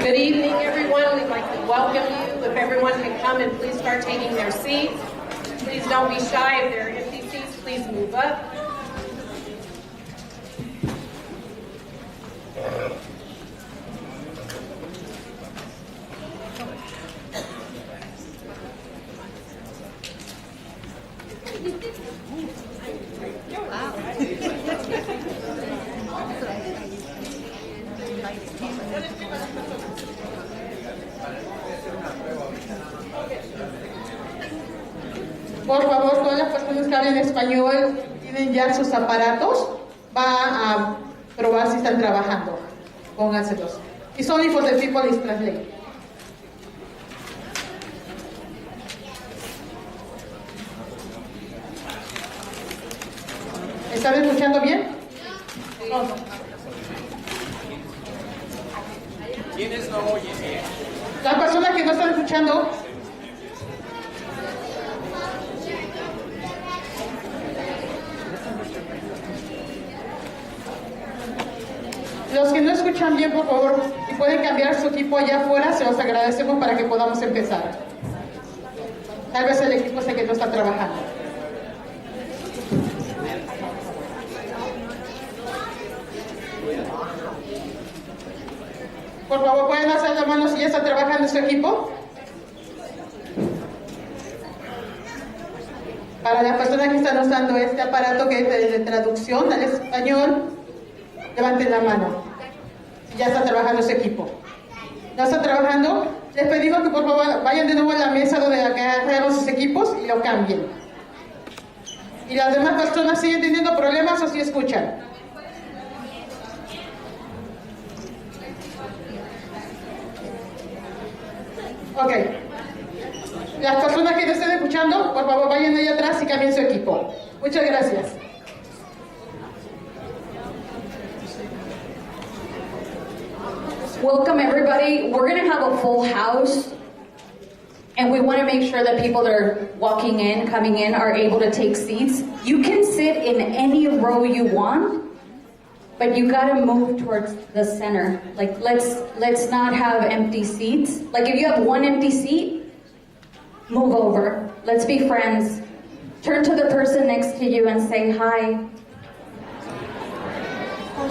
Good evening, everyone. We'd like to welcome you. If everyone can come and please start taking their seats. Please don't be shy. If there are empty seats, please move up. Por favor, todas las personas que hablan español tienen ya sus aparatos. Va a probar si están trabajando. Pónganselos. It's only for the people is translate. ¿Están escuchando bien? No. ¿Quiénes no oyen bien? Las personas que no están escuchando. Los que no escuchan bien, por favor, si pueden cambiar su equipo allá afuera, se los agradecemos para que podamos empezar. Tal vez el equipo sé que no está trabajando. Por favor, ¿pueden hacer la mano si ya está trabajando su equipo? Para las personas que están usando este aparato que es de traducción al español, levanten la mano. Si ya está trabajando su equipo. ¿No está trabajando? Les pedimos que por favor vayan de nuevo a la mesa donde agarraron sus equipos y lo cambien. ¿Y las demás personas siguen teniendo problemas o sí escuchan? Ok. Las personas que no estén escuchando, por favor vayan allá atrás y cambien su equipo. Muchas gracias. Welcome everybody. We're going to have a full house and we want to make sure that people that are walking in, coming in, are able to take seats. You can sit in any row you want, but you got to move towards the center. Like let's not have empty seats. Like if you have one empty seat, move over. Let's be friends. Turn to the person next to you and say hi.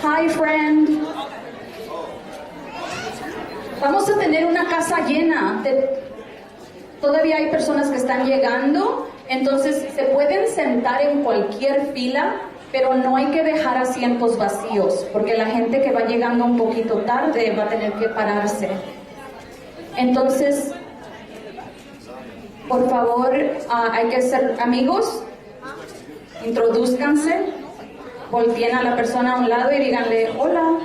Hi, friend. Vamos a tener una casa llena. Todavía hay personas que están llegando, entonces se pueden sentar en cualquier fila, pero no hay que dejar asientos vacíos, porque la gente que va llegando un poquito tarde va a tener que pararse. Entonces, por favor, hay que ser amigos, introduzcanse, volteen a la persona a un lado y díganle, hola,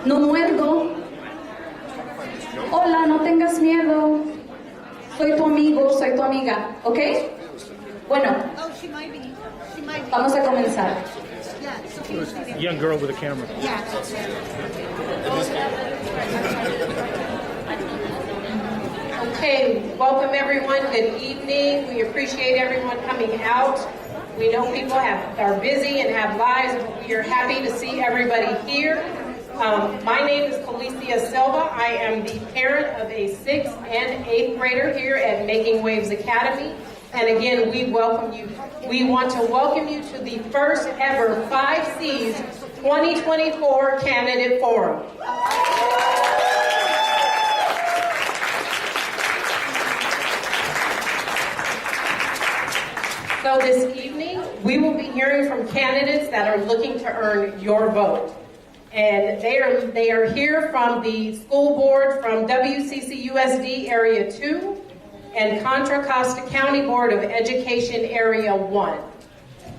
no muerdo. Hola, no tengas miedo. Soy tu amigo, soy tu amiga, ¿ok? Bueno, vamos a comenzar. Young girl with a camera. Okay, welcome everyone. Good evening. We appreciate everyone coming out. We know people are busy and have lives, but we are happy to see everybody here. My name is Felicia Silva. I am the parent of a 6th and 8th grader here at Making Waves Academy. And again, we welcome you. We want to welcome you to the first ever 5Cs 2024 Candidate Forum. So this evening, we will be hearing from candidates that are looking to earn your vote. And they are here from the school board from WCCUSD Area 2 and Contra Costa County Board of Education Area 1.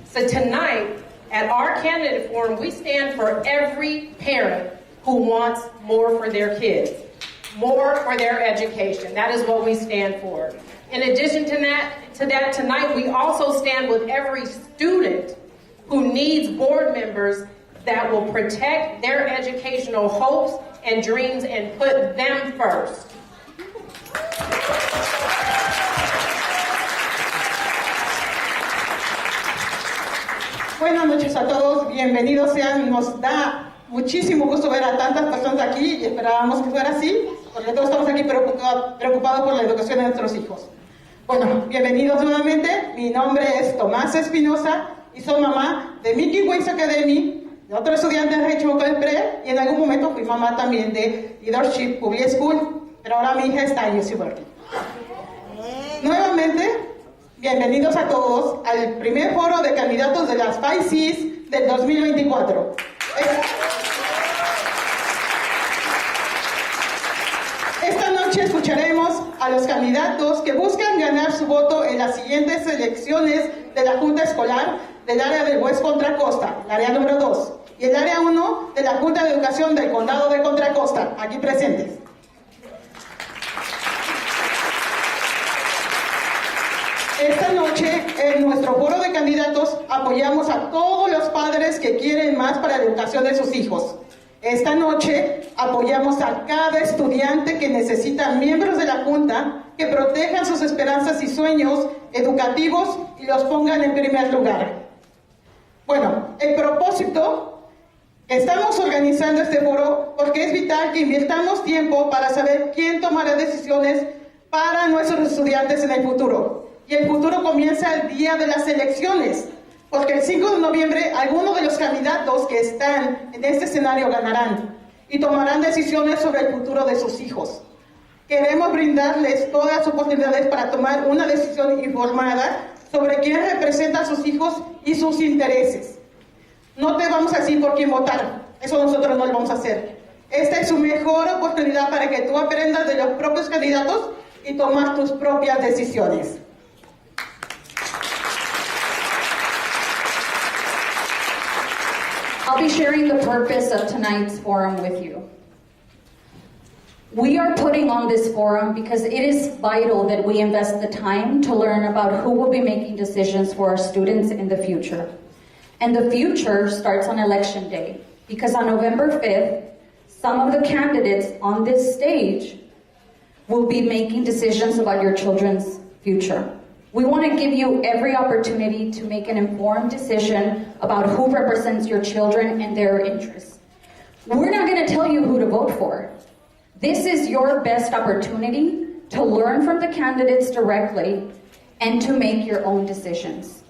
So tonight, at our candidate forum, we stand for every parent who wants more for their kids, more for their education. That is what we stand for. In addition to that, tonight we also stand with every student who needs board members that will protect their educational hopes and dreams and put them first. Buenas noches a todos, bienvenidos sean. Nos da muchísimo gusto ver a tantas personas aquí y esperábamos que fuera así, porque todos estamos aquí preocupados por la educación de nuestros hijos. Bueno, bienvenidos nuevamente. Mi nombre es Tomás Espinosa y soy mamá de Mickey Ways Academy, de otro estudiante de Hitchcock Pre, y en algún momento fui mamá también de Leadership Public School, pero ahora mi hija está en UC Berkeley. Nuevamente, bienvenidos a todos al primer foro de candidatos de las 5 Cs del 2024. Esta noche escucharemos a los candidatos que buscan ganar su voto en las siguientes elecciones de la Junta Escolar del área del West Contra Costa, el área número 2, y el área 1 de la Junta de Educación del Condado de Contra Costa, aquí presentes. Esta noche, en nuestro foro de candidatos, apoyamos a todos los padres que quieren más para la educación de sus hijos. Esta noche, apoyamos a cada estudiante que necesita miembros de la Junta que protejan sus esperanzas y sueños educativos y los pongan en primer lugar. Bueno, el propósito, estamos organizando este foro porque es vital que invirtamos tiempo para saber quién tomará decisiones para nuestros estudiantes en el futuro. Y el futuro comienza el día de las elecciones, porque el 5 de noviembre algunos de los candidatos que están en este escenario ganarán y tomarán decisiones sobre el futuro de sus hijos. Queremos brindarles todas las oportunidades para tomar una decisión informada sobre quién representa a sus hijos y sus intereses. No te vamos a decir por quién votar, eso nosotros no lo vamos a hacer. Esta es su mejor oportunidad para que tú aprendas de los propios candidatos y tomar tus propias decisiones. I'll be sharing the purpose of tonight's forum with you. We are putting on this forum because it is vital that we invest the time to learn about who will be making decisions for our students in the future. And the future starts on election day, because on November 5th, some of the candidates on this stage will be making decisions about your children's future. We want to give you every opportunity to make an informed decision about who represents your children and their interests. We're not going to tell you who to vote for. This is your best opportunity to learn from the candidates directly and to make your own decisions.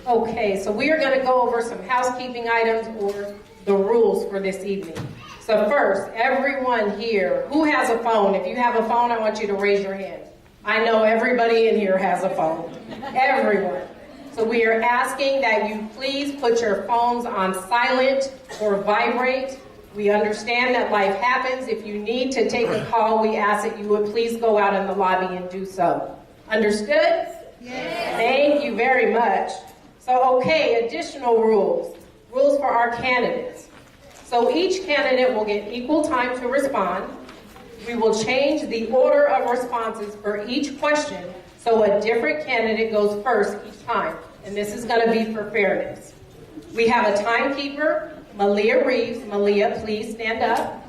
Okay, so we are going to go over some housekeeping items or the rules for this evening. So first, everyone here, who has a phone? If you have a phone, I want you to raise your hand. I know everybody in here has a phone. Everyone. So we are asking that you please put your phones on silent or vibrate. We understand that life happens. If you need to take a call, we ask that you would please go out in the lobby and do so. Understood? Yes. Thank you very much. So, okay, additional rules. Rules for our candidates. So each candidate will get equal time to respond. We will change the order of responses for each question, so a different candidate goes first each time. And this is going to be for fairness. We have a timekeeper, Malia Reeves. Malia, please stand up.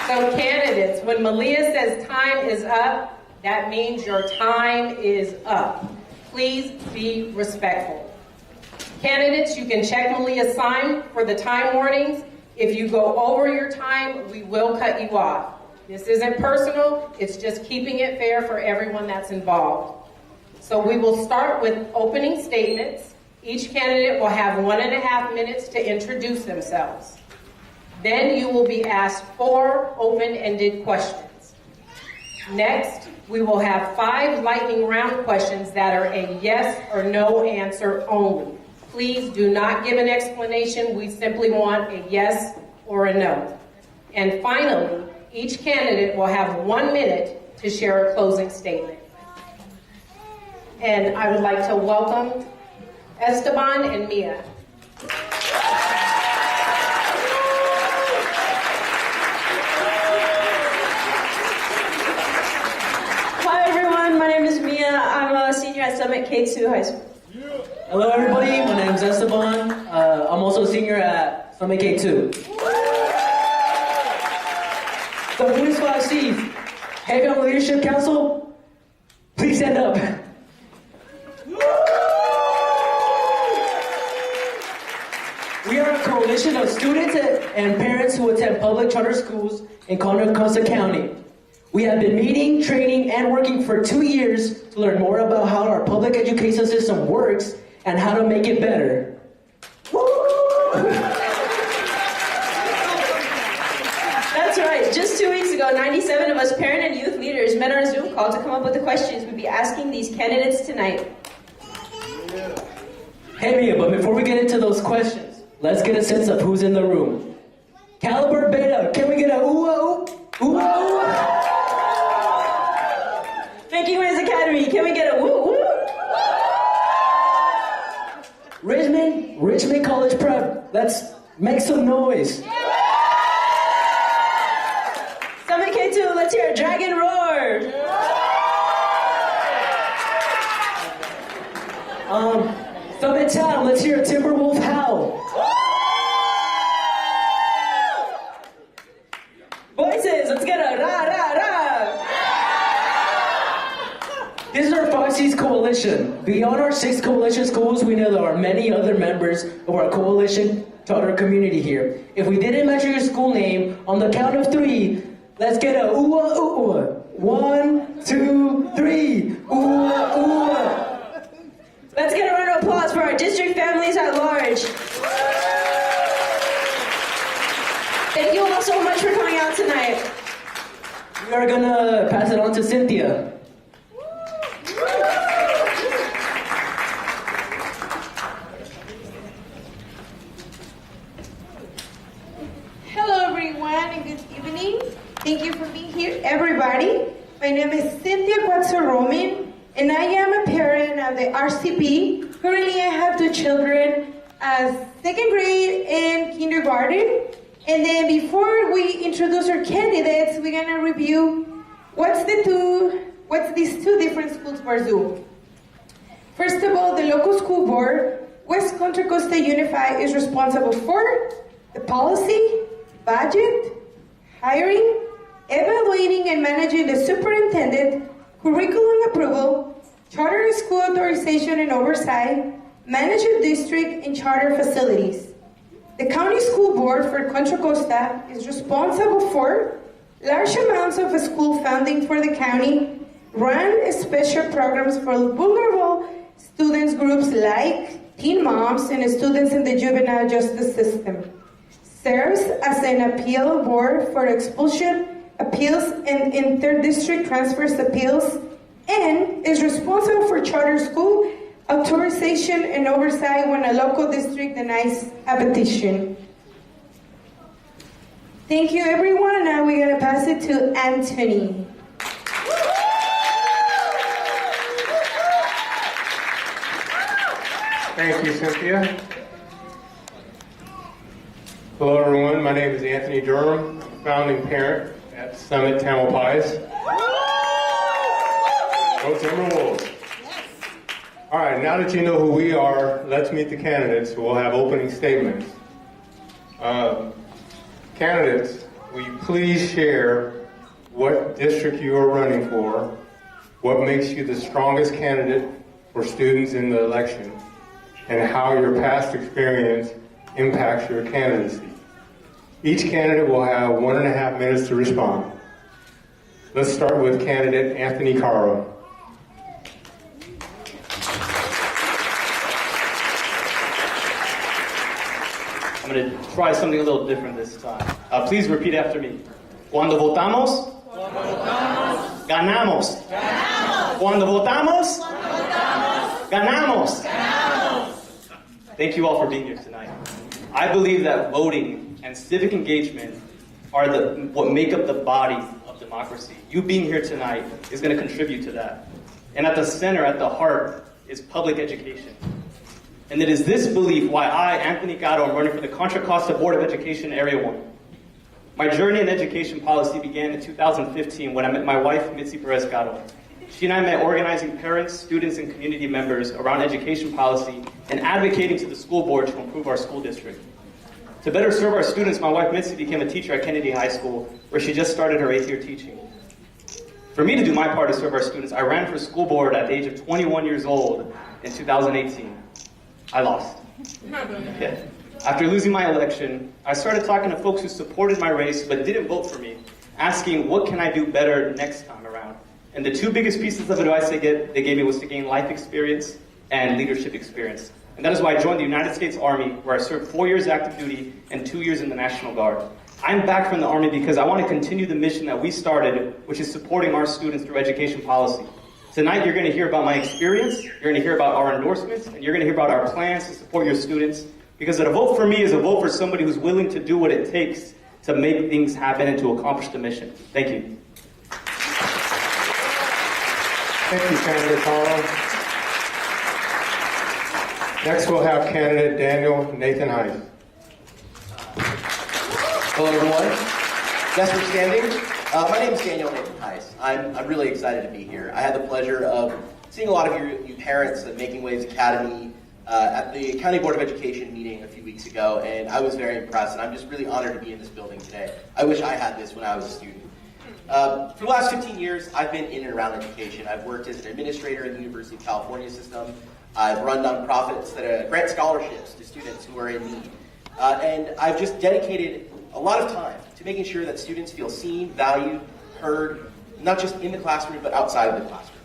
So candidates, when Malia says time is up, that means your time is up. Please be respectful. Candidates, you can check Malia's sign for the time warnings. If you go over your time, we will cut you off. This isn't personal, it's just keeping it fair for everyone that's involved. So we will start with opening statements. Each candidate will have 1.5 minutes to introduce themselves. Then you will be asked 4 open-ended questions. Next, we will have 5 lightning round questions that are a yes or no answer only. Please do not give an explanation. We simply want a yes or a no. And finally, each candidate will have 1 minute to share a closing statement. And I would like to welcome Esteban and Mia. My name is Mia. I'm a senior at Summit K2 High School. Hello everybody, my name is Esteban. I'm also a senior at Summit K2. So who is 5Cs? Hey Family Leadership Council? Please stand up. We are a coalition of students and parents who attend public charter schools in Contra, Costa County. We have been meeting, training, and working for 2 years to learn more about how our public education system works and how to make it better. That's right. Just 2 weeks ago, 97 of us parent and youth leaders met on a Zoom call to come up with the questions we'd be asking these candidates tonight. Hey Mia, but before we get into those questions, let's get a sense of who's in the room. Caliber Beta, can we get a ooh-ah-ooh? Ooh-ah-ooh? Thinking Ways Academy, can we get a woo woo? Richmond College Prep, let's make some noise. Summit K2, let's hear a dragon roar. Summit Town, let's hear a Timberwolf howl. Voices, let's get a ra ra ra. This is our 5Cs Coalition. Beyond our 6 coalition schools, we know there are many other members of our coalition charter community here. If we didn't mention your school name, on the count of 3, let's get a ooh-ah ooh-ah. 1, 2, 3. Ooh-ah ooh-ah. Let's get a round of applause for our district families at large. Thank you all so much for coming out tonight. We are gonna pass it on to Cynthia. Hello everyone and good evening. Thank you for being here, everybody. My name is Cynthia Quatso-Romin and I am a parent of the RCP. Currently I have 2 children, 2nd grade and kindergarten. And then before we introduce our candidates, we're gonna review what's these 2 different schools for Zoom. First of all, the local school board, West Contra Costa Unified, is responsible for the policy, budget, hiring, evaluating and managing the superintendent, curriculum approval, charter school authorization and oversight, manage the district and charter facilities. The county school board for Contra Costa is responsible for large amounts of school funding for the county, run special programs for vulnerable students groups like teen moms and students in the juvenile justice system, serves as an appeal board for expulsion appeals and inter-district transfers appeals, and is responsible for charter school authorization and oversight when a local district denies a petition. Thank you, everyone. Now we're going to pass it to Anthony. Thank you, Cynthia. Hello, everyone. My name is Anthony Durham, founding parent at Summit Tamalpais. Go Timberwolves. All right, now that you know who we are, let's meet the candidates who will have opening statements. Candidates, will you please share what district you are running for, what makes you the strongest candidate for students in the election, and how your past experience impacts your candidacy. Each candidate will have 1.5 minutes to respond. Let's start with candidate Anthony Caro. I'm going to try something a little different this time. Please repeat after me. Cuando votamos, ganamos. Cuando votamos, ganamos. Thank you all for being here tonight. I believe that voting and civic engagement are what make up the body of democracy. You being here tonight is going to contribute to that. And at the center, at the heart, is public education. And it is this belief why I, Anthony Gatto, am running for the Contra Costa Board of Education Area 1. My journey in education policy began in 2015 when I met my wife, Mitzi Perez Gatto. She and I met organizing parents, students, and community members around education policy and advocating to the school board to improve our school district. To better serve our students, my wife Mitzi became a teacher at Kennedy High School, where she just started her 8th year teaching. For me to do my part to serve our students, I ran for school board at the age of 21 years old in 2018. I lost. Yeah. After losing my election, I started talking to folks who supported my race but didn't vote for me, asking what can I do better next time around. And the two biggest pieces of advice they gave me was to gain life experience and leadership experience. And that is why I joined the United States Army, where I served 4 years active duty and 2 years in the National Guard. I'm back from the Army because I want to continue the mission that we started, which is supporting our students through education policy. Tonight, you're going to hear about my experience, you're going to hear about our endorsements, and you're going to hear about our plans to support your students. Because a vote for me is a vote for somebody who's willing to do what it takes to make things happen and to accomplish the mission. Thank you. Thank you, Candidate Carl. Next, we'll have candidate Daniel Nathan Heiss. Hello, everyone. Yes, we're standing. My name is Daniel Nathan Heiss. I'm really excited to be here. I had the pleasure of seeing a lot of you parents at Making Waves Academy at the County Board of Education meeting a few weeks ago, and I was very impressed, and I'm just really honored to be in this building today. I wish I had this when I was a student. For the last 15 years, I've been in and around education. I've worked as an administrator in the University of California system. I've run nonprofits that grant scholarships to students who are in need. And I've just dedicated a lot of time to making sure that students feel seen, valued, heard, not just in the classroom, but outside of the classroom.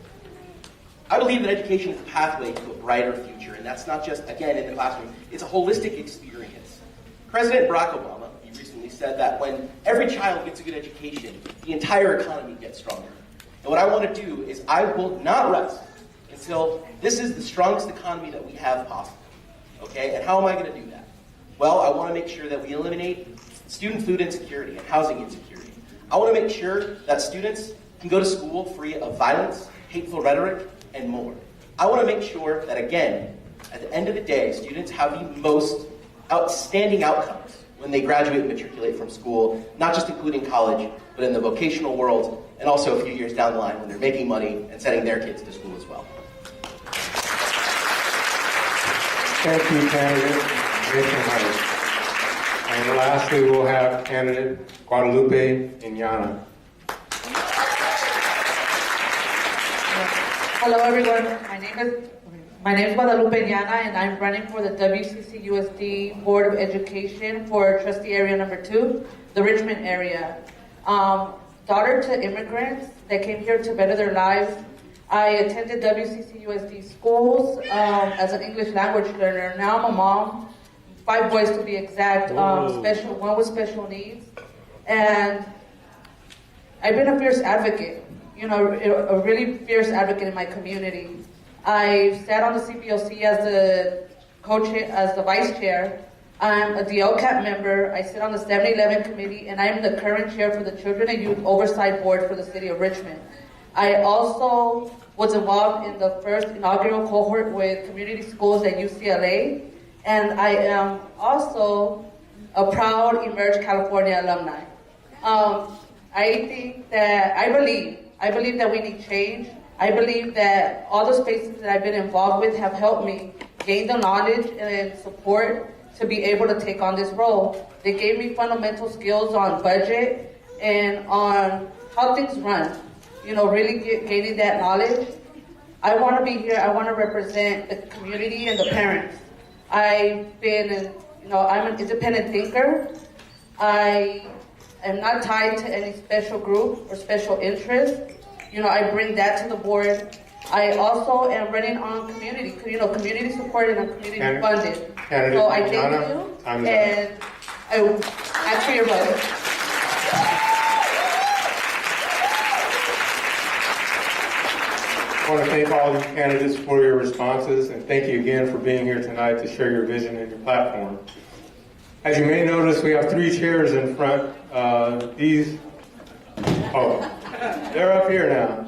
I believe that education is a pathway to a brighter future, and that's not just, again, in the classroom. It's a holistic experience. President Barack Obama, he recently said that when every child gets a good education, the entire economy gets stronger. And what I want to do is I will not rest until this is the strongest economy that we have possible. Okay, and how am I going to do that? Well, I want to make sure that we eliminate student food insecurity and housing insecurity. I want to make sure that students can go to school free of violence, hateful rhetoric, and more. I want to make sure that, again, at the end of the day, students have the most outstanding outcomes when they graduate and matriculate from school, not just including college, but in the vocational world, and also a few years down the line when they're making money and sending their kids to school as well. Thank you, candidate Nathan Heiss. And lastly, we'll have candidate Guadalupe Iñana. Hello, everyone. My name is Guadalupe Iñana, and I'm running for the WCCUSD Board of Education for trustee area number 2, the Richmond area. Daughter to immigrants that came here to better their lives. I attended WCCUSD schools as an English language learner. Now I'm a mom, 5 boys to be exact, one with special needs. And I've been a fierce advocate, a really fierce advocate in my community. I sat on the CPOC as the vice chair. I'm a DLCAT member. I sit on the 7-11 committee, and I'm the current chair for the Children and Youth Oversight Board for the City of Richmond. I also was involved in the first inaugural cohort with community schools at UCLA, and I am also a proud Emerge California alumni. I believe that we need change. I believe that all the spaces that I've been involved with have helped me gain the knowledge and support to be able to take on this role. They gave me fundamental skills on budget and on how things run. Really gaining that knowledge. I want to be here. I want to represent the community and the parents. I'm an independent thinker. I am not tied to any special group or special interest. I bring that to the board. I also am running on community supported and community funded. So I thank you, and I ask for your vote. I want to thank all of you candidates for your responses, and thank you again for being here tonight to share your vision and your platform. As you may notice, we have 3 chairs in front. They're up here now.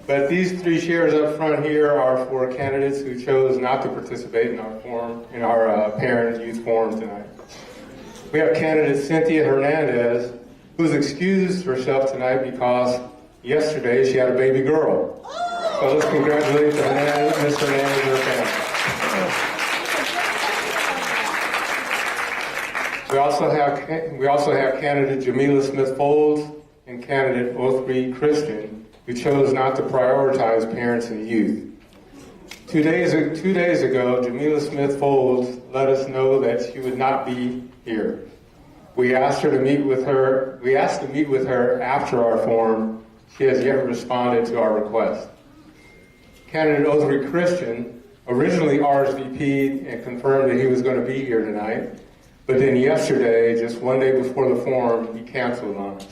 But these 3 chairs up front here are for candidates who chose not to participate in our parent youth forum tonight. We have candidate Cynthia Hernandez, who's excused herself tonight because yesterday she had a baby girl. So let's congratulate Ms. Hernandez and her family. We also have candidate Jamila Smith-Folds and candidate Othry Christian, who chose not to prioritize parents and youth. 2 days ago, Jamila Smith Folds let us know that she would not be here. We asked to meet with her after our forum. She has yet responded to our request. Candidate Osri Christian originally RSVP'd and confirmed that he was going to be here tonight, but then yesterday, just one day before the forum, he canceled on us.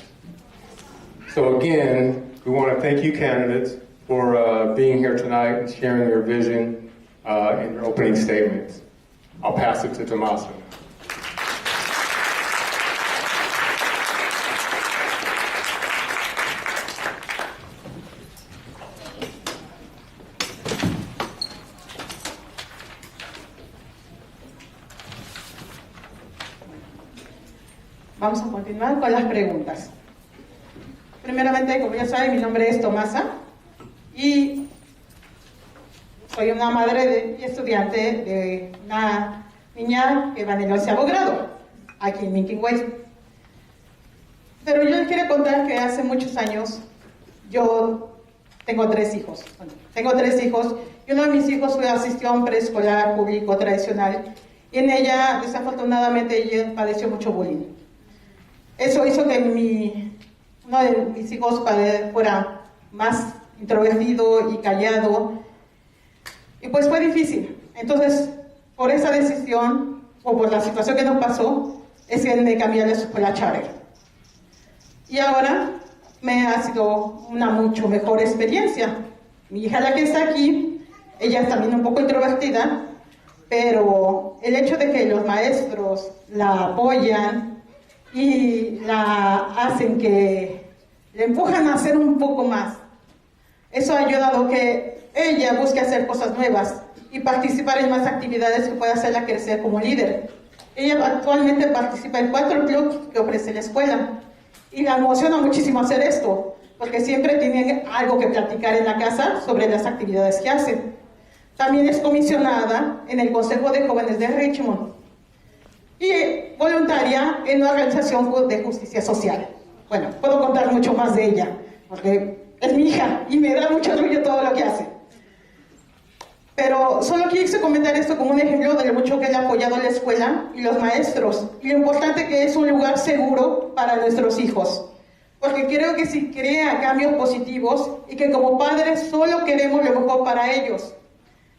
So again, we want to thank you candidates for being here tonight and sharing your vision in your opening statements. I'll pass it to Tommaso. Vamos a continuar con las preguntas. Primeramente, como ya saben, mi nombre es Tomasa y soy una madre y estudiante de una niña que va en el 11º grado, aquí en Making Waves. Pero yo les quiero contar que hace muchos años yo tengo 3 hijos. Bueno, tengo 3 hijos y uno de mis hijos asistió a un preescolar público tradicional y en ella, desafortunadamente, ella padeció mucho bullying. Eso hizo que uno de mis hijos fuera más introvertido y callado. Y pues fue difícil. Entonces, por esa decisión, o por la situación que nos pasó, es que me cambié a la escuela charter. Y ahora me ha sido una mucho mejor experiencia. Mi hija, la que está aquí, ella es también un poco introvertida, pero el hecho de que los maestros la apoyan y la hacen que le empujan a hacer un poco más. Eso ha ayudado a que ella busque hacer cosas nuevas y participar en más actividades que pueda hacerla crecer como líder. Ella actualmente participa en 4 clubes que ofrece la escuela y la emociona muchísimo hacer esto, porque siempre tiene algo que platicar en la casa sobre las actividades que hace. También es comisionada en el Consejo de Jóvenes de Richmond y voluntaria en una organización de justicia social. Bueno, puedo contar mucho más de ella, porque es mi hija y me da mucho orgullo todo lo que hace. Pero solo quise comentar esto como un ejemplo de lo mucho que le ha apoyado la escuela y los maestros, y lo importante que es un lugar seguro para nuestros hijos. Porque creo que si crea cambios positivos y que como padres solo queremos lo mejor para ellos.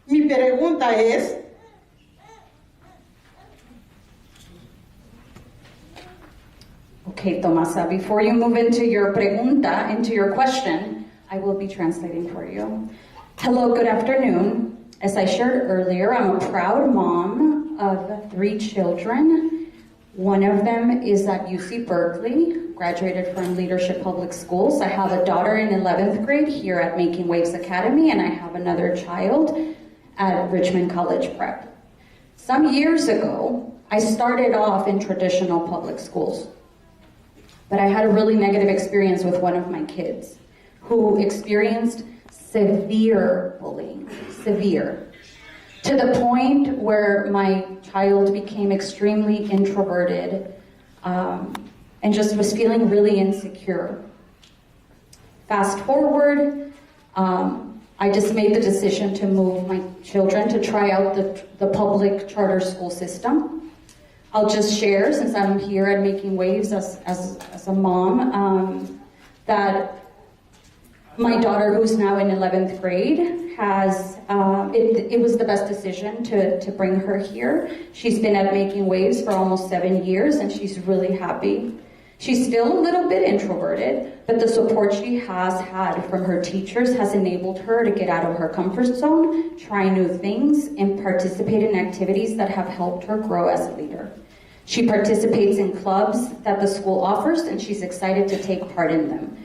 Mi pregunta es, Okay, Tomasa, before you move into your pregunta, into your question, I will be translating for you. Hello, good afternoon. As I shared earlier, I'm a proud mom of 3 children. One of them is at UC Berkeley, graduated from Leadership Public Schools. I have a daughter in 11th grade here at Making Waves Academy, and I have another child at Richmond College Prep. Some years ago, I started off in traditional public schools. But I had a really negative experience with one of my kids who experienced severe bullying, severe, to the point where my child became extremely introverted and just was feeling really insecure. Fast forward, I just made the decision to move my children to try out the public charter school system. I'll just share, since I'm here at Making Waves as a mom, that my daughter, who's now in 11th grade, has, it was the best decision to bring her here. She's been at Making Waves for almost 7 years, and she's really happy. She's still a little bit introverted, but the support she has had from her teachers has enabled her to get out of her comfort zone, try new things, and participate in activities that have helped her grow as a leader. She participates in clubs that the school offers, and she's excited to take part in them.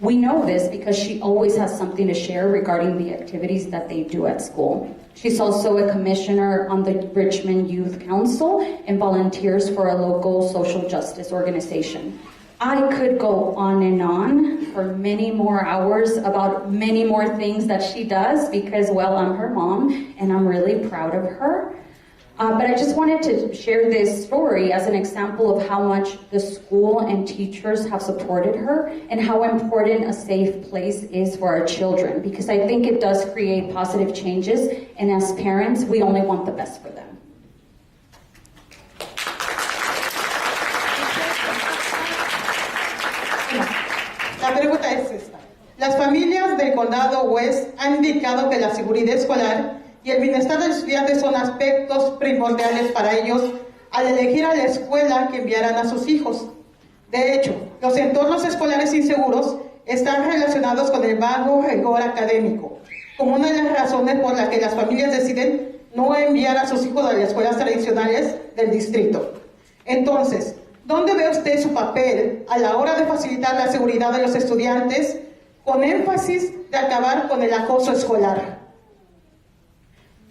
We know this because she always has something to share regarding the activities that they do at school. She's also a commissioner on the Richmond Youth Council and volunteers for a local social justice organization. I could go on for many more hours about many more things that she does because, well, I'm her mom and I'm really proud of her. But I just wanted to share this story as an example of how much the school and teachers have supported her and how important a safe place is for our children, because I think it does create positive changes, and as parents, we only want the best for them. La pregunta es esta. Las familias del condado West han indicado que la seguridad escolar y el bienestar de los estudiantes son aspectos primordiales para ellos al elegir a la escuela que enviarán a sus hijos. De hecho, los entornos escolares inseguros están relacionados con el bajo rigor académico, como una de las razones por las que las familias deciden no enviar a sus hijos a las escuelas tradicionales del distrito. Entonces, ¿dónde ve usted su papel a la hora de facilitar la seguridad de los estudiantes con énfasis de acabar con el acoso escolar?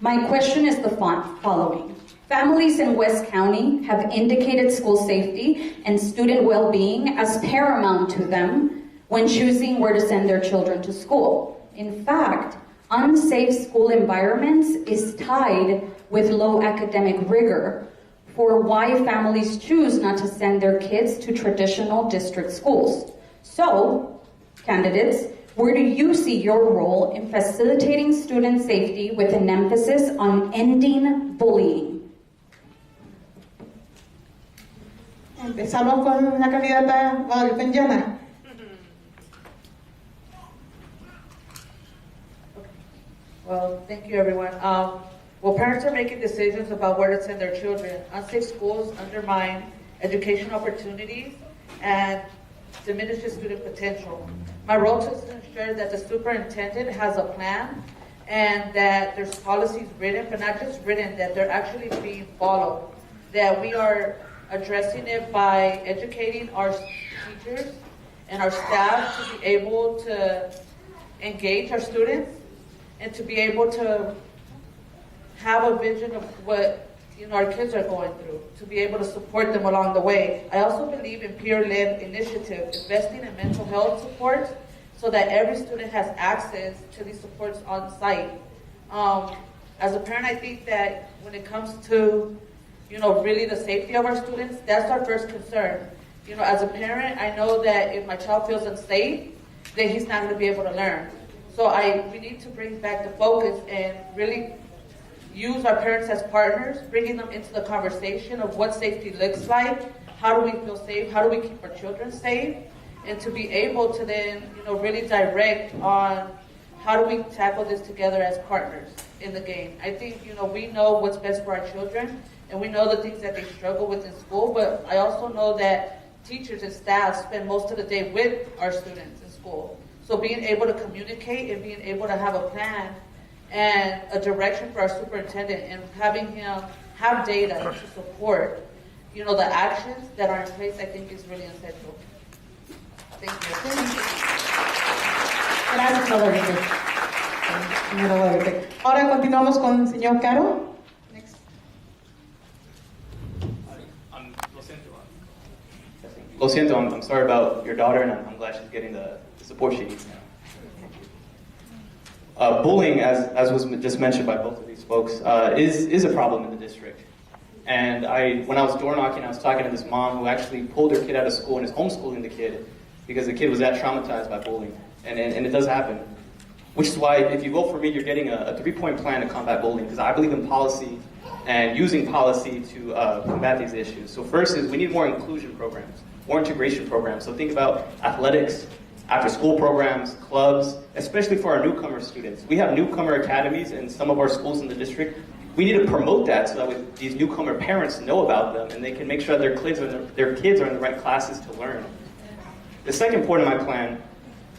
My question is the following. Families in West County have indicated school safety and student well-being as paramount to them when choosing where to send their children to school. In fact, unsafe school environments is tied with low academic rigor for why families choose not to send their kids to traditional district schools. So, candidates, where do you see your role in facilitating student safety with an emphasis on ending bullying? Empezamos con la candidata guadalupeñana. Well, thank you, everyone. Well, parents are making decisions about where to send their children. Unsafe schools undermine education opportunities and diminishes student potential. My role is to ensure that the superintendent has a plan and that there's policies written, but not just written, that they're actually being followed. That we are addressing it by educating our teachers and our staff to be able to engage our students and to be able to have a vision of what our kids are going through, to be able to support them along the way. I also believe in peer-led initiative, investing in mental health support so that every student has access to these supports on site. As a parent, I think that when it comes to really the safety of our students, that's our first concern. As a parent, I know that if my child feels unsafe, then he's not going to be able to learn. So we need to bring back the focus and really use our parents as partners, bringing them into the conversation of what safety looks like, how do we feel safe, how do we keep our children safe, and to be able to then, really direct on how do we tackle this together as partners in the game. I think, we know what's best for our children, and we know the things that they struggle with in school, but I also know that teachers and staff spend most of the day with our students in school. So being able to communicate and being able to have a plan and a direction for our superintendent and having him have data to support, the actions that are in place, I think is really essential. Thank you. Gracias, Guadalupe. Señora Guadalupe. Ahora continuamos con el señor Caro. Next. Lo siento, I'm sorry about your daughter, and I'm glad she's getting the support she needs now. Bullying, as was just mentioned by both of these folks, is a problem in the district. And when I was door knocking, I was talking to this mom who actually pulled her kid out of school and is homeschooling the kid because the kid was that traumatized by bullying. And it does happen. Which is why if you vote for me, you're getting a 3-point plan to combat bullying, because I believe in policy and using policy to combat these issues. So first is we need more inclusion programs, more integration programs. So think about athletics, after-school programs, clubs, especially for our newcomer students. We have newcomer academies in some of our schools in the district. We need to promote that so that these newcomer parents know about them and they can make sure that their kids are in the right classes to learn. The second point of my plan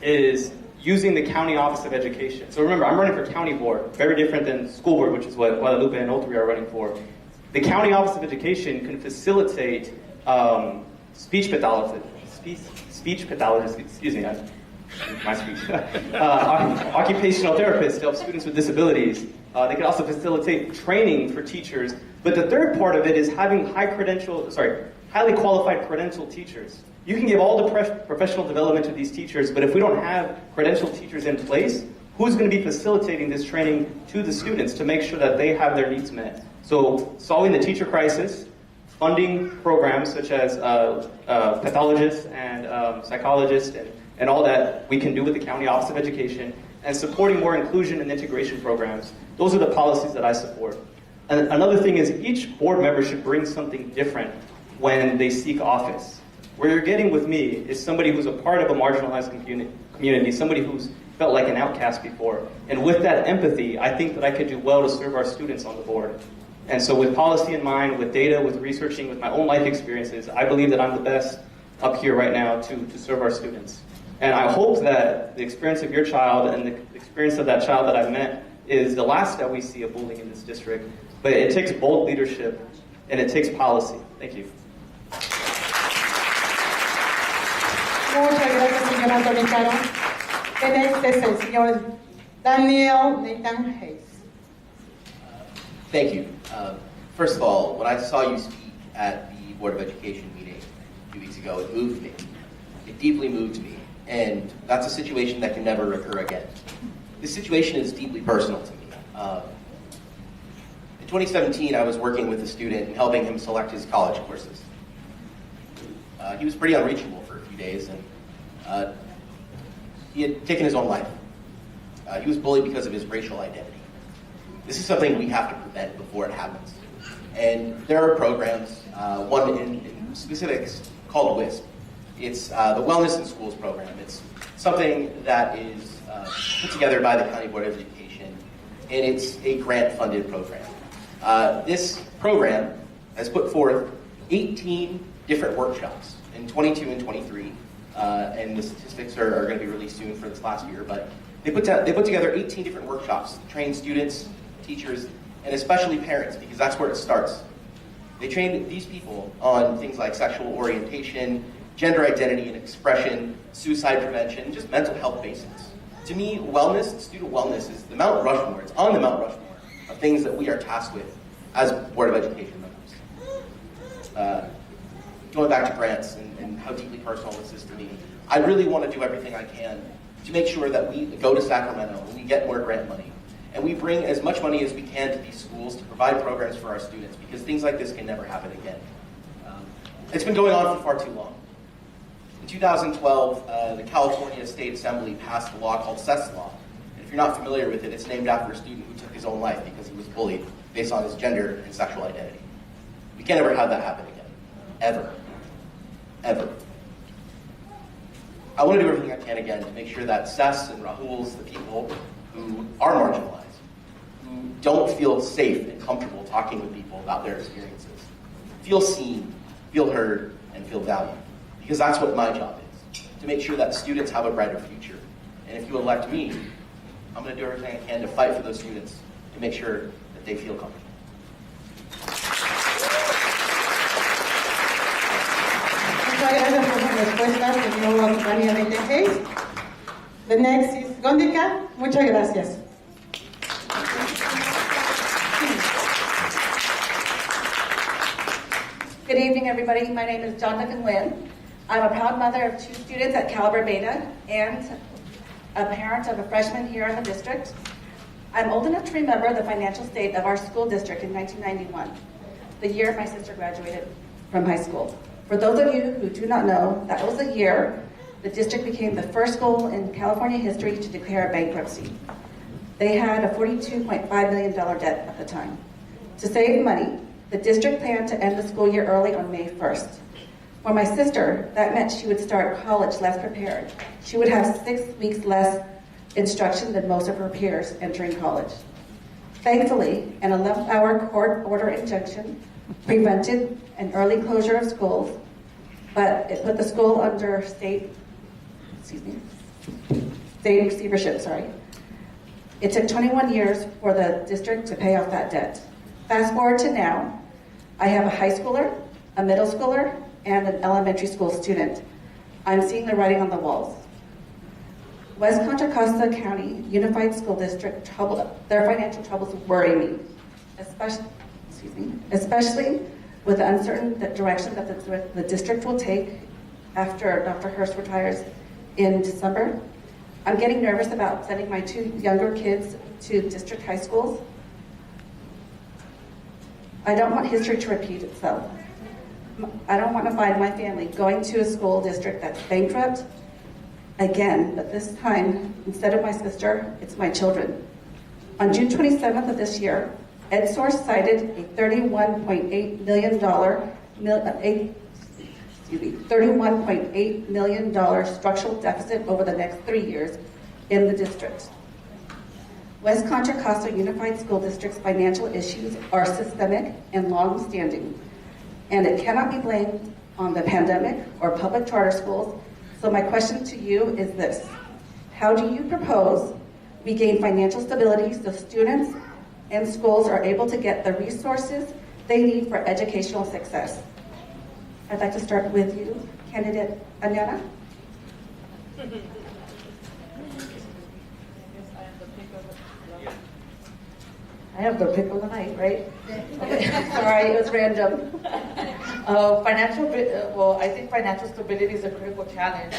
is using the county office of education. So remember, I'm running for county board, very different than school board, which is what Guadalupe and Otri are running for. The county office of education can facilitate speech pathologists, excuse me, my speech, occupational therapists to help students with disabilities. They can also facilitate training for teachers. But the third part of it is having highly qualified credentialed teachers. You can give all the professional development to these teachers, but if we don't have credentialed teachers in place, who's going to be facilitating this training to the students to make sure that they have their needs met? So solving the teacher crisis, funding programs such as pathologists and psychologists and all that we can do with the County Office of Education, and supporting more inclusion and integration programs. Those are the policies that I support. And another thing is each board member should bring something different when they seek office. Where you're getting with me is somebody who's a part of a marginalized community, somebody who's felt like an outcast before. And with that empathy, I think that I could do well to serve our students on the board. And so with policy in mind, with data, with researching, with my own life experiences, I believe that I'm the best up here right now to serve our students. And I hope that the experience of your child and the experience of that child that I've met is the last that we see of bullying in this district. But it takes bold leadership and it takes policy. Thank you. Muchas gracias, señor Antonio Caro. The next is el señor Daniel Nathan Hayes. Thank you. First of all, when I saw you speak at the Board of Education meeting a few weeks ago, it moved me. It deeply moved me. And that's a situation that can never occur again. This situation is deeply personal to me. In 2017, I was working with a student and helping him select his college courses. He was pretty unreachable for a few days, and he had taken his own life. He was bullied because of his racial identity. This is something we have to prevent before it happens. And there are programs, one in specifics called WISP. It's the Wellness in Schools program. It's something that is put together by the County Board of Education, and it's a grant-funded program. This program has put forth 18 different workshops in 22 and 23, and the statistics are going to be released soon for this last year, but they put together 18 different workshops to train students, teachers, and especially parents, because that's where it starts. They train these people on things like sexual orientation, gender identity and expression, suicide prevention, just mental health basics. To me, wellness, student wellness, is the Mount Rushmore. It's on the Mount Rushmore of things that we are tasked with as Board of Education members. Going back to grants and how deeply personal this is to me, I really want to do everything I can to make sure that we go to Sacramento and we get more grant money. And we bring as much money as we can to these schools to provide programs for our students, because things like this can never happen again. It's been going on for far too long. In 2012, the California State Assembly passed a law called SES Law. And if you're not familiar with it, it's named after a student who took his own life because he was bullied based on his gender and sexual identity. We can't ever have that happen again. Ever. Ever. I want to do everything I can again to make sure that SES and Rahul's, the people who are marginalized, who don't feel safe and comfortable talking with people about their experiences, feel seen, feel heard, and feel valued. Because that's what my job is, to make sure that students have a brighter future. And if you elect me, I'm going to do everything I can to fight for those students, to make sure that they feel comfortable. Muchas gracias por su respuesta, señor Daniel Nathan Hayes. The next is Gondika. Muchas gracias. Good evening, everybody. My name is Jonathan Lynn. I'm a proud mother of 2 students at Caliber Beta and a parent of a freshman here in the district. I'm old enough to remember the financial state of our school district in 1991, the year my sister graduated from high school. For those of you who do not know, that was the year the district became the first school in California history to declare bankruptcy. They had a $42.5 million debt at the time. To save money, the district planned to end the school year early on May 1st. For my sister, that meant she would start college less prepared. She would have 6 weeks less instruction than most of her peers entering college. Thankfully, an 11-hour court order injunction prevented an early closure of schools, but it put the school under state receivership, It took 21 years for the district to pay off that debt. Fast forward to now, I have a high schooler, a middle schooler, and an elementary school student. I'm seeing the writing on the walls. West Contra Costa County Unified School District their financial troubles worry me, especially with the uncertain direction that the district will take after Dr. Hurst retires in December. I'm getting nervous about sending my 2 younger kids to district high schools. I don't want history to repeat itself. I don't want to find my family going to a school district that's bankrupt again, but this time, instead of my sister, it's my children. On June 27th of this year, EdSource cited a $31.8 million structural deficit over the next 3 years in the district. West Contra Costa Unified School District's financial issues are systemic and long-standing, and it cannot be blamed on the pandemic or public charter schools. So my question to you is this: how do you propose we gain financial stability so students and schools are able to get the resources they need for educational success? I'd like to start with you, candidate Anyana. I have the pick of the night, right? Sorry, it was random. I think financial stability is a critical challenge.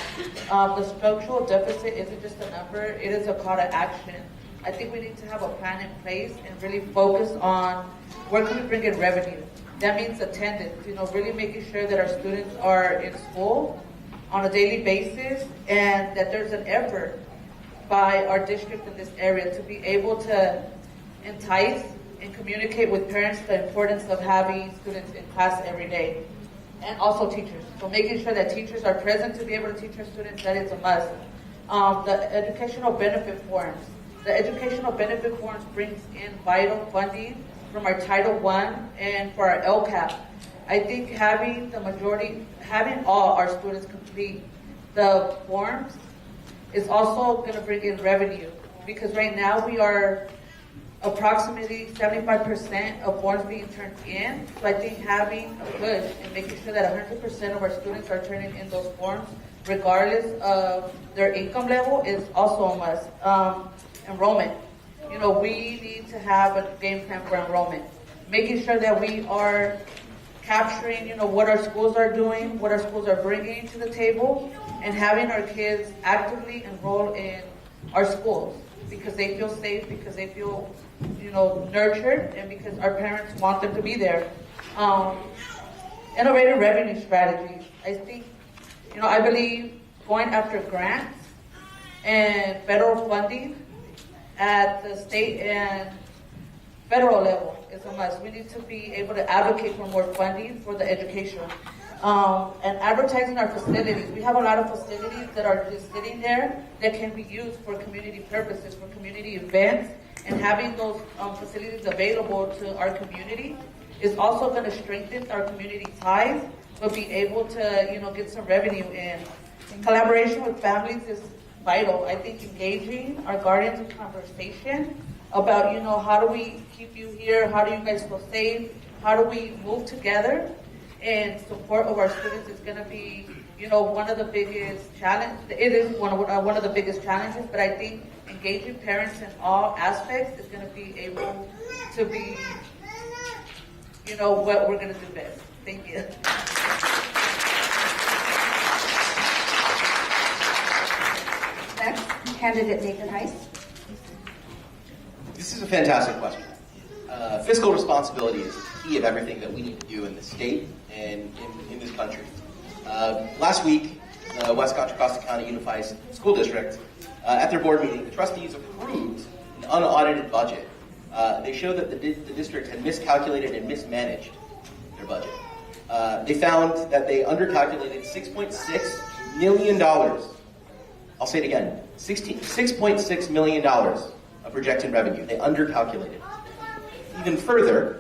The structural deficit isn't just a number, it is a call to action. I think we need to have a plan in place and really focus on where can we bring in revenue. That means attendance, really making sure that our students are in school on a daily basis and that there's an effort by our district in this area to be able to entice and communicate with parents the importance of having students in class every day, and also teachers. So making sure that teachers are present to be able to teach our students, that is a must. The educational benefit forms. The educational benefit forms brings in vital funding from our Title I and for our LCAP. I think having all our students complete the forms is also going to bring in revenue, because right now we are approximately 75% of forms being turned in. So I think having a push and making sure that 100% of our students are turning in those forms, regardless of their income level, is also a must. Enrollment. We need to have a game plan for enrollment. Making sure that we are capturing, what our schools are doing, what our schools are bringing to the table, and having our kids actively enroll in our schools because they feel safe, because they feel nurtured, and because our parents want them to be there. Innovative revenue strategies. I think, I believe going after grants and federal funding at the state and federal level is a must. We need to be able to advocate for more funding for the education. And advertising our facilities. We have a lot of facilities that are just sitting there that can be used for community purposes, for community events, and having those facilities available to our community is also going to strengthen our community ties, but be able to, get some revenue in. Collaboration with families is vital. I think engaging our guardians in conversation about, how do we keep you here? How do you guys feel safe? How do we move together? And support of our students is going to be, one of the biggest challenges. It is one of the biggest challenges, but I think engaging parents in all aspects is going to be able to be, what we're going to do best. Thank you. Next, candidate Nathan Heiss. This is a fantastic question. Fiscal responsibility is the key of everything that we need to do in the state and in this country. Last week, the West Contra Costa County Unified School District, at their board meeting, the trustees approved an unaudited budget. They showed that the district had miscalculated and mismanaged their budget. They found that they undercalculated $6.6 million. I'll say it again, $6.6 million of projected revenue. They undercalculated. Even further,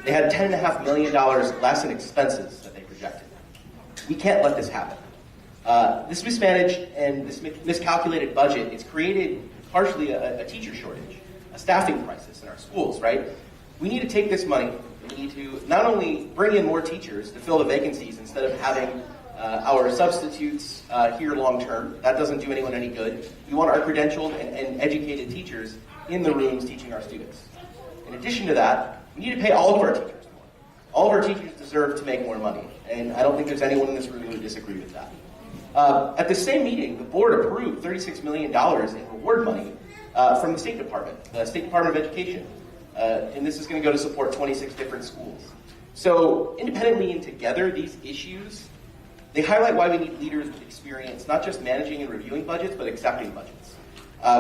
they had $10.5 million less in expenses that they projected. We can't let this happen. This mismanaged and this miscalculated budget, it's created partially a teacher shortage, a staffing crisis in our schools, right? We need to take this money, we need to not only bring in more teachers to fill the vacancies instead of having our substitutes here long term. That doesn't do anyone any good. We want our credentialed and educated teachers in the rooms teaching our students. In addition to that, we need to pay all of our teachers more. All of our teachers deserve to make more money, and I don't think there's anyone in this room who would disagree with that. At the same meeting, the board approved $36 million in reward money from the State Department of Education. and this is going to go to support 26 different schools. So independently and together, these issues, they highlight why we need leaders with experience, not just managing and reviewing budgets, but accepting budgets.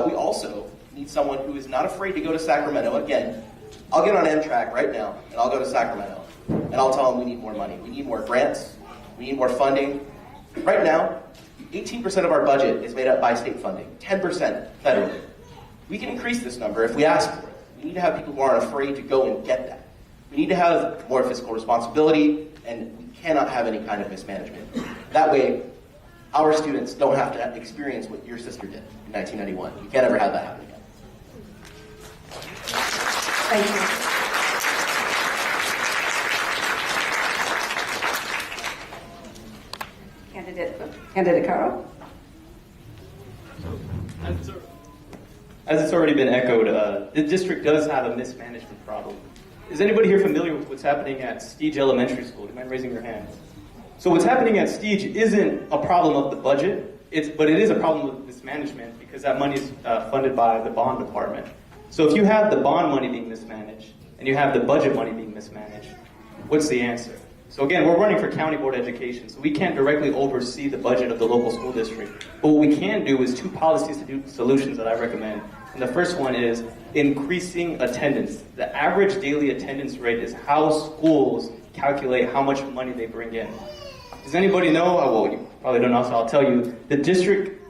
We also need someone who is not afraid to go to Sacramento. Again, I'll get on Amtrak right now, and I'll go to Sacramento, and I'll tell them we need more money. We need more grants. We need more funding. Right now, 18% of our budget is made up by state funding, 10% federally. We can increase this number if we ask for it. We need to have people who aren't afraid to go and get that. We need to have more fiscal responsibility, and we cannot have any kind of mismanagement. That way, our students don't have to experience what your sister did in 1991. We can't ever have that happen again. Thank you. Candidate Carroll. As it's already been echoed, the district does have a mismanagement problem. Is anybody here familiar with what's happening at Steege Elementary School? Do you mind raising your hands? So what's happening at Steege isn't a problem of the budget, but it is a problem of mismanagement because that money is funded by the bond department. So if you have the bond money being mismanaged and you have the budget money being mismanaged, what's the answer? So again, we're running for county board education, so we can't directly oversee the budget of the local school district. But what we can do is two policies to do solutions that I recommend. And the first one is increasing attendance. The average daily attendance rate is how schools calculate how much money they bring in. Does anybody know? Well, you probably don't know, so I'll tell you. The district,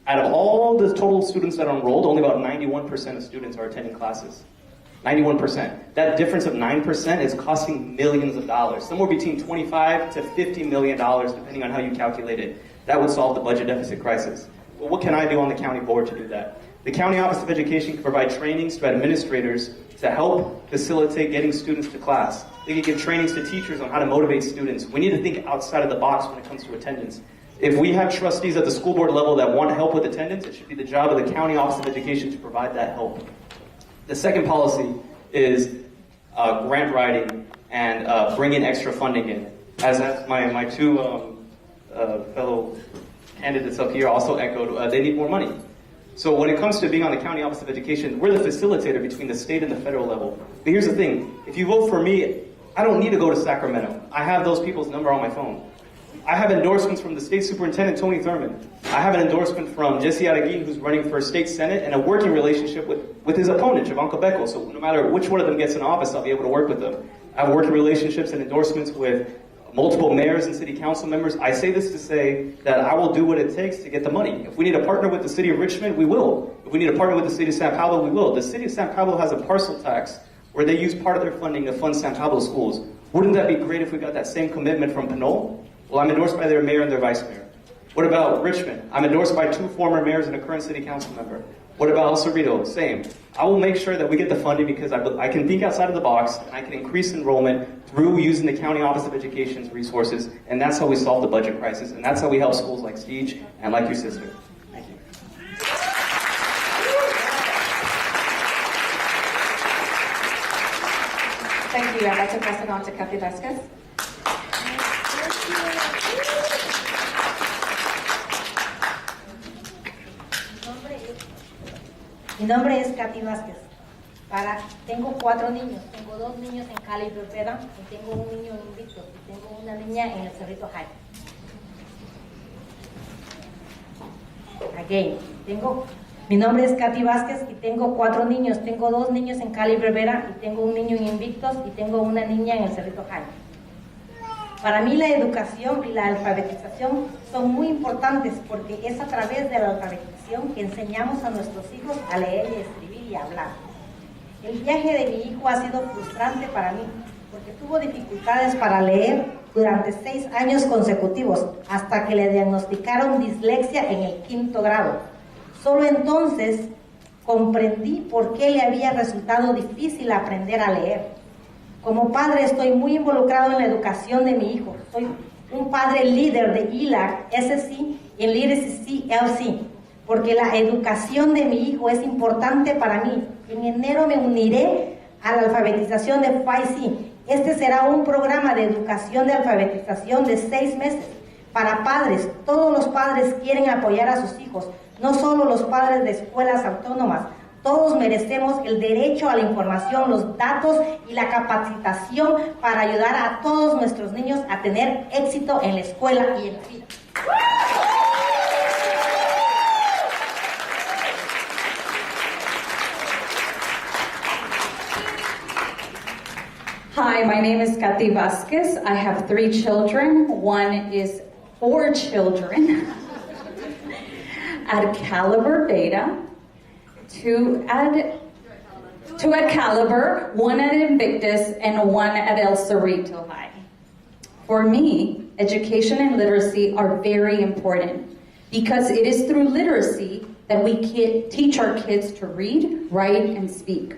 out of all the total students that are enrolled, only about 91% of students are attending classes. 91%. That difference of 9% is costing millions of dollars, somewhere between $25 to $50 million, depending on how you calculate it. That would solve the budget deficit crisis. But what can I do on the county board to do that? The County Office of Education can provide trainings to administrators to help facilitate getting students to class. They can give trainings to teachers on how to motivate students. We need to think outside of the box when it comes to attendance. If we have trustees at the school board level that want help with attendance, it should be the job of the County Office of Education to provide that help. The second policy is grant writing and bringing extra funding in. As my two fellow candidates up here also echoed, they need more money. So when it comes to being on the County Office of Education, we're the facilitator between the state and the federal level. But here's the thing, if you vote for me, I don't need to go to Sacramento. I have those people's number on my phone. I have endorsements from the state superintendent, Tony Thurman. I have an endorsement from Jesse Araguin, who's running for state senate, and a working relationship with his opponent, Javanco Beckel. So no matter which one of them gets in office, I'll be able to work with them. I have working relationships and endorsements with multiple mayors and city council members. I say this to say that I will do what it takes to get the money. If we need to partner with the city of Richmond, we will. If we need to partner with the city of San Pablo, we will. The city of San Pablo has a parcel tax where they use part of their funding to fund San Pablo schools. Wouldn't that be great if we got that same commitment from Pinole? Well, I'm endorsed by their mayor and their vice mayor. What about Richmond? I'm endorsed by 2 former mayors and a current city council member. What about El Cerrito? Same. I will make sure that we get the funding because I can think outside of the box and I can increase enrollment through using the County Office of Education's resources, and that's how we solve the budget crisis, and that's how we help schools like Steege and like your sister. Thank you. Thank you. I'd like to pass it on to Kathy Vasquez. Mi nombre es Katy Vázquez. Tengo 4 niños. Tengo 2 niños en Cali Perpera y tengo un niño en Invicto y tengo una niña en el Cerrito High. Again, mi nombre es Katy Vázquez y tengo 4 niños. Tengo 2 niños en Cali Perpera y tengo un niño en Invictos y tengo una niña en el Cerrito High. Para mí la educación y la alfabetización son muy importantes porque es a través de la alfabetización que enseñamos a nuestros hijos a leer y escribir y hablar. El viaje de mi hijo ha sido frustrante para mí porque tuvo dificultades para leer durante 6 años consecutivos hasta que le diagnosticaron dislexia en el 5º grado. Solo entonces comprendí por qué le había resultado difícil aprender a leer. Como padre estoy muy involucrado en la educación de mi hijo. Soy un padre líder de ILAC, SC y en Literacy LC, porque la educación de mi hijo es importante para mí. En enero me uniré a la alfabetización de FIC. Este será un programa de educación de alfabetización de 6 meses para padres. Todos los padres quieren apoyar a sus hijos, no solo los padres de escuelas autónomas. Todos merecemos el derecho a la información, los datos y la capacitación para ayudar a todos nuestros niños a tener éxito en la escuela y en la vida. Hi, my name is Kathy Vasquez. I have 3 children. One is 4 children at Caliber Beta, 2 at Caliber, 1 at Invictus, and 1 at El Cerrito High. For me, education and literacy are very important because it is through literacy that we teach our kids to read, write, and speak.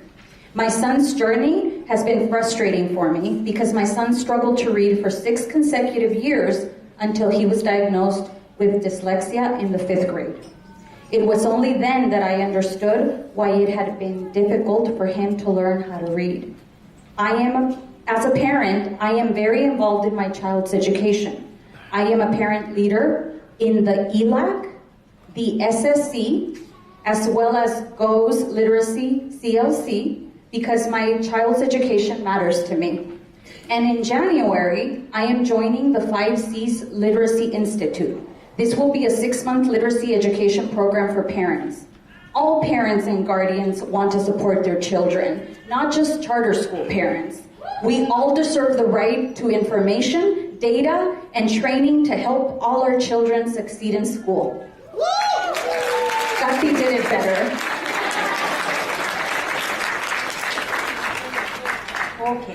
My son's journey has been frustrating for me because my son struggled to read for 6 consecutive years until he was diagnosed with dyslexia in the 5th grade. It was only then that I understood why it had been difficult for him to learn how to read. As a parent, I am very involved in my child's education. I am a parent leader in the ELAC, the SSC, as well as GOES Literacy CLC, because my child's education matters to me. And in January, I am joining the 5Cs Literacy Institute. This will be a 6-month literacy education program for parents. All parents and guardians want to support their children, not just charter school parents. We all deserve the right to information, data, and training to help all our children succeed in school. Kathy did it better. Ok.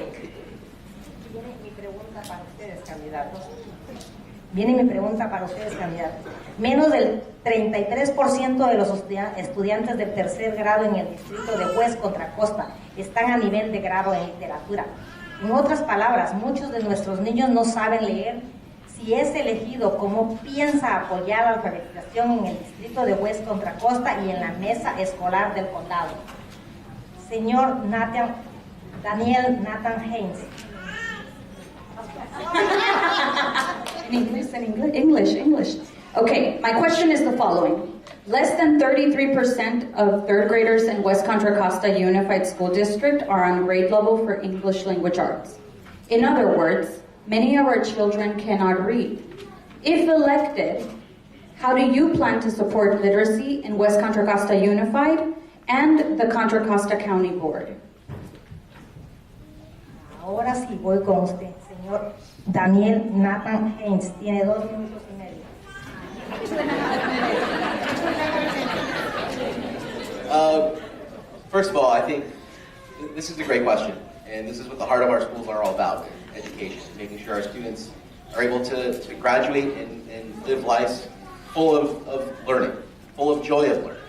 Viene mi pregunta para ustedes, candidatos. Menos del 33% de los estudiantes del 3er grado en el distrito de West Contra Costa están a nivel de grado en literatura. En otras palabras, muchos de nuestros niños no saben leer. Si es elegido, ¿cómo piensa apoyar la alfabetización en el distrito de West Contra Costa y en la mesa escolar del condado? Señor Daniel Nathan Haynes. English. Okay, my question is the following. Less than 33% of 3rd graders in West Contra Costa Unified School District are on grade level for English language arts. In other words, many of our children cannot read. If elected, how do you plan to support literacy in West Contra Costa Unified and the Contra Costa County Board? Ahora sí voy con usted, señor Daniel Nathan Haynes. Tiene 2 minutos y medio. First of all, I think this is a great question, and this is what the heart of our schools are all about, education, making sure our students are able to graduate and live lives full of learning, full of joy of learning.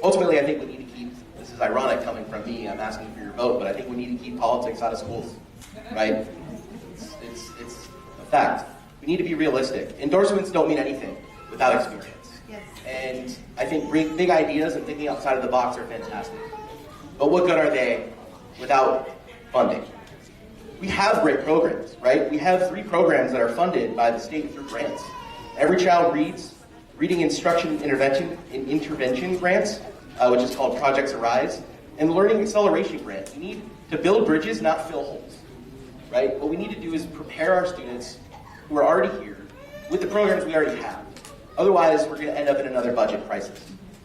Ultimately, I think we need to keep, this is ironic coming from me, I'm asking for your vote, but I think we need to keep politics out of schools, right? It's a fact. We need to be realistic. Endorsements don't mean anything without experience. Yes. And I think big ideas and thinking outside of the box are fantastic. But what good are they without funding? We have great programs, right? We have 3 programs that are funded by the state through grants. Every Child Reads, Reading Instruction Intervention Grants, which is called Projects Arise, and the Learning Acceleration Grant. We need to build bridges, not fill holes, right? What we need to do is prepare our students who are already here with the programs we already have. Otherwise, we're going to end up in another budget crisis.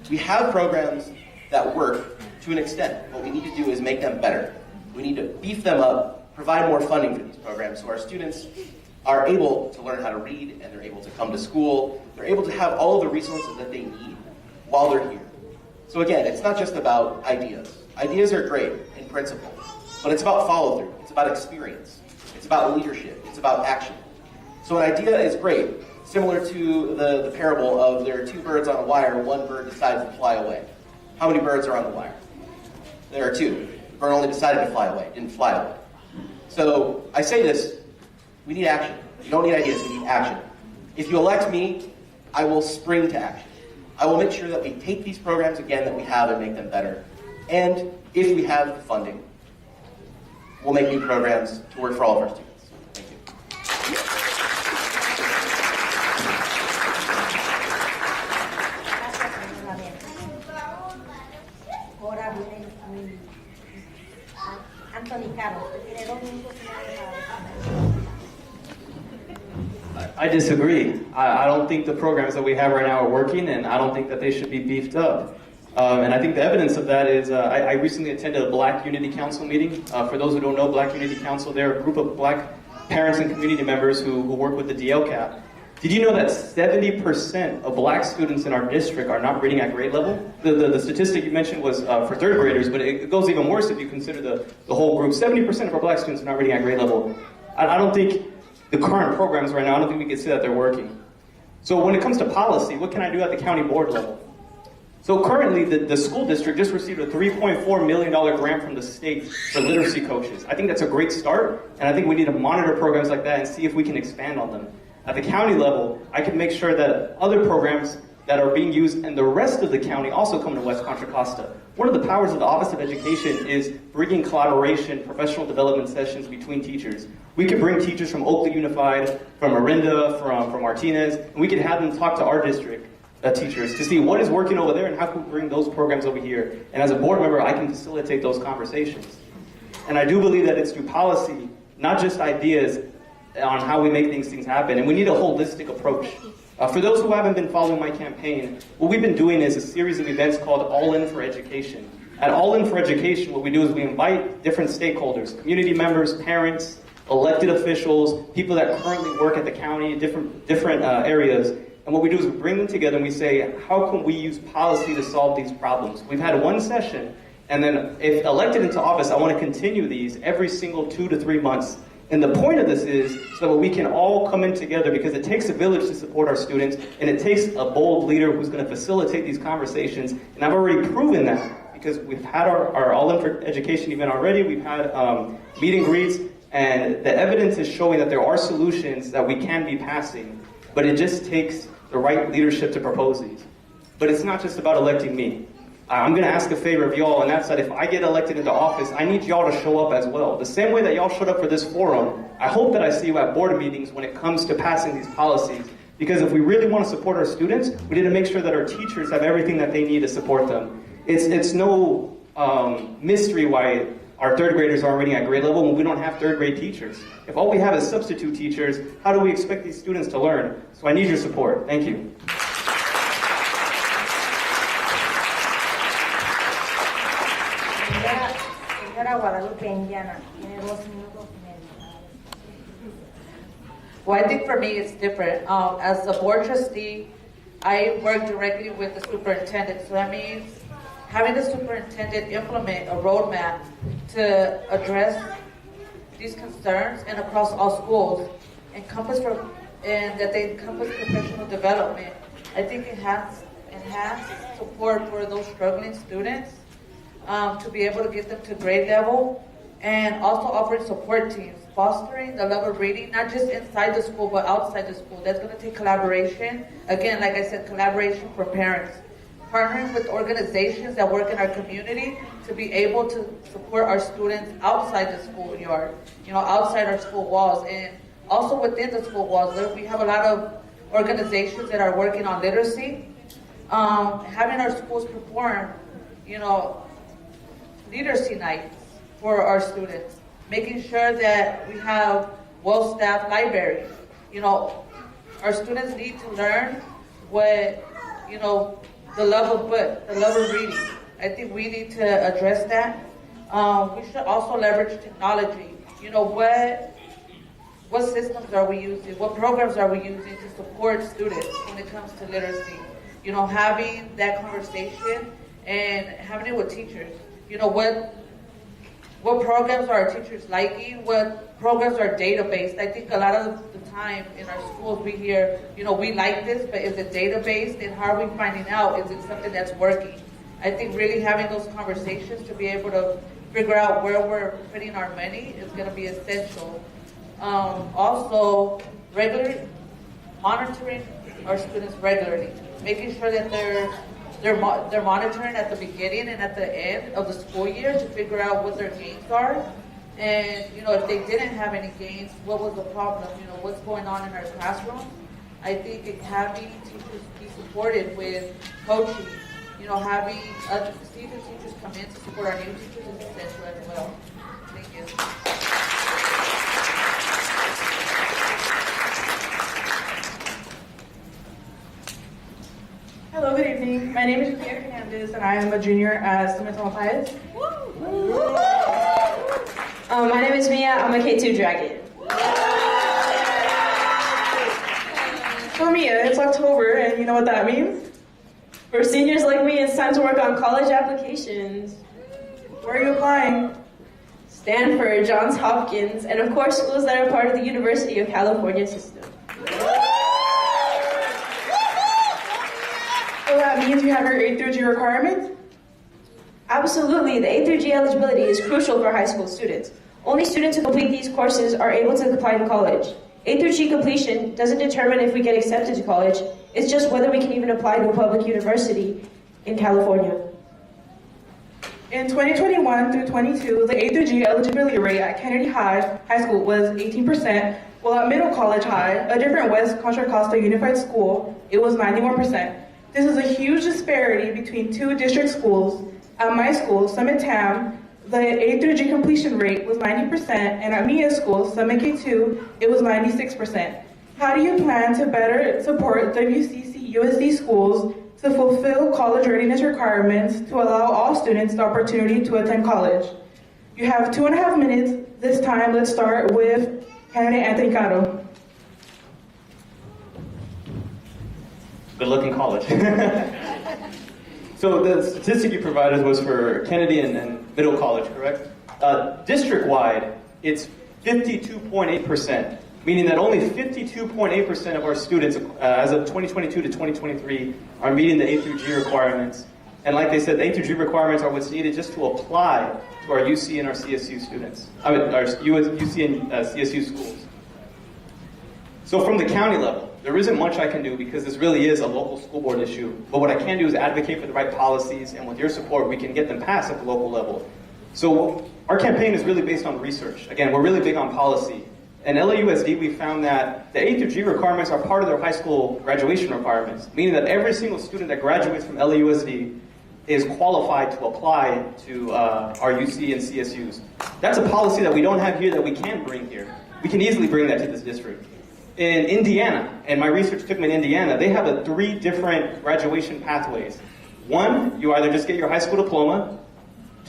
We have programs that work to an extent. What we need to do is make them better. We need to beef them up, provide more funding for these programs so our students are able to learn how to read and they're able to come to school. They're able to have all of the resources that they need while they're here. So again, it's not just about ideas. Ideas are great in principle, but it's about follow-through. It's about experience. It's about leadership. It's about action. So an idea is great, similar to the parable of there are 2 birds on a wire, one bird decides to fly away. How many birds are on the wire? There are 2. The bird only decided to fly away, didn't fly away. So I say this, we need action. You don't need ideas, we need action. If you elect me, I will spring to action. I will make sure that we take these programs again that we have and make them better. And if we have the funding, we'll make new programs to work for all of our students. Thank you. disagree. I don't think the programs that we have right now are working, and I don't think that they should be beefed up. And I think the evidence of that is I recently attended a Black Unity Council meeting. For those who don't know, Black Unity Council, they're a group of Black parents and community members who work with the DLCAP. Did you know that 70% of Black students in our district are not reading at grade level? The statistic you mentioned was for third graders, but it goes even worse if you consider the whole group. 70% of our Black students are not reading at grade level. I don't think the current programs right now, I don't think we can say that they're working. So when it comes to policy, what can I do at the county board level? So currently, the school district just received a $3.4 million grant from the state for literacy coaches. I think that's a great start, and I think we need to monitor programs like that and see if we can expand on them. At the county level, I can make sure that other programs that are being used in the rest of the county also come to West Contra Costa. One of the powers of the Office of Education is bringing collaboration, professional development sessions between teachers. We could bring teachers from Oakley Unified, from Orinda, from Martinez, and we could have them talk to our district teachers to see what is working over there and how can we bring those programs over here. And as a board member, I can facilitate those conversations. And I do believe that it's through policy, not just ideas, on how we make these things happen. And we need a holistic approach. For those who haven't been following my campaign, what we've been doing is a series of events called All In for Education. At All In for Education, what we do is we invite different stakeholders, community members, parents, elected officials, people that currently work at the county, different areas. And what we do is we bring them together and we say, how can we use policy to solve these problems? We've had one session, and then if elected into office, I want to continue these every single 2 to 3 months. And the point of this is so that we can all come in together, because it takes a village to support our students, and it takes a bold leader who's going to facilitate these conversations. And I've already proven that, because we've had our All In for Education event already, we've had meet and greets, and the evidence is showing that there are solutions that we can be passing, but it just takes the right leadership to propose these. But it's not just about electing me. I'm going to ask a favor of y'all, and that's that if I get elected into office, I need y'all to show up as well. The same way that y'all showed up for this forum, I hope that I see you at board meetings when it comes to passing these policies. Because if we really want to support our students, we need to make sure that our teachers have everything that they need to support them. It's no mystery why our third graders aren't reading at grade level when we don't have third grade teachers. If all we have is substitute teachers, how do we expect these students to learn? So I need your support. Thank you. Señora Guadalupe Indiana, tiene 2 minutos y medio. Well, I think for me it's different. As a board trustee, I work directly with the superintendent. So that means having the superintendent implement a roadmap to address these concerns and across all schools, and that they encompass professional development. I think enhanced support for those struggling students, to be able to get them to grade level, and also offering support teams, fostering the love of reading, not just inside the school, but outside the school. That's going to take collaboration. Again, like I said, collaboration for parents. Partnering with organizations that work in our community to be able to support our students outside the schoolyard, outside our school walls, and also within the school walls. We have a lot of organizations that are working on literacy, having our schools perform, literacy nights for our students, making sure that we have well-staffed libraries. Our students need to learn what, the love of book, the love of reading. I think we need to address that. We should also leverage technology. What systems are we using? What programs are we using to support students when it comes to literacy? Having that conversation and having it with teachers. What programs are our teachers liking? What programs are data-based? I think a lot of the time in our schools we hear, we like this, but is it data-based? And how are we finding out? Is it something that's working? I think really having those conversations to be able to figure out where we're putting our money is going to be essential. Also, monitoring our students regularly, making sure that they're monitoring at the beginning and at the end of the school year to figure out what their gains are. And, if they didn't have any gains, what was the problem? What's going on in our classroom? I think having teachers be supported with coaching, having other seasoned teachers come in to support our new teachers is essential as well. Thank you. Hello, good evening. My name is Mia Hernandez, and I am a junior at Cemental Pies. My name is Mia. I'm a K2 Dragon. So Mia, it's October, and you know what that means? For seniors like me, it's time to work on college applications. Where are you applying? Stanford, Johns Hopkins, and of course schools that are part of the University of California system. So that means you have your A through G requirements? Absolutely, the A through G eligibility is crucial for high school students. Only students who complete these courses are able to apply to college. A through G completion doesn't determine if we get accepted to college, it's just whether we can even apply to a public university in California. In 2021 through 22, the A through G eligibility rate at Kennedy High School was 18%, while at Middle College High, a different West Contra Costa Unified School, it was 91%. This is a huge disparity between two district schools. At my school, Summit TAM, the A through G completion rate was 90%, and at Mia's school, Summit K2, it was 96%. How do you plan to better support WCC USD schools to fulfill college readiness requirements to allow all students the opportunity to attend college? You have 2.5 minutes. This time, let's start with candidate Anthony Caro. Good luck in college. So the statistic you provided was for Kennedy and Middle College, correct? District-wide, it's 52.8%, meaning that only 52.8% of our students, as of 2022 to 2023, are meeting the A through G requirements. And like they said, the A through G requirements are what's needed just to apply to our UC and our CSU students, our UC and CSU schools. So from the county level, there isn't much I can do because this really is a local school board issue. But what I can do is advocate for the right policies, and with your support, we can get them passed at the local level. So our campaign is really based on research. Again, we're really big on policy. In LAUSD, we found that the A through G requirements are part of their high school graduation requirements, meaning that every single student that graduates from LAUSD is qualified to apply to our UC and CSUs. That's a policy that we don't have here that we can bring here. We can easily bring that to this district. In Indiana, and my research took me to Indiana, they have 3 different graduation pathways. 1, you either just get your high school diploma.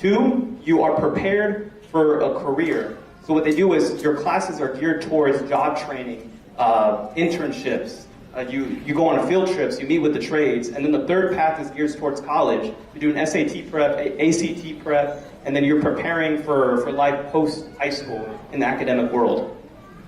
2, you are prepared for a career. So what they do is your classes are geared towards job training, internships. You go on field trips, you meet with the trades. And then the 3rd path is geared towards college. You do an SAT prep, ACT prep, and then you're preparing for life post-high school in the academic world.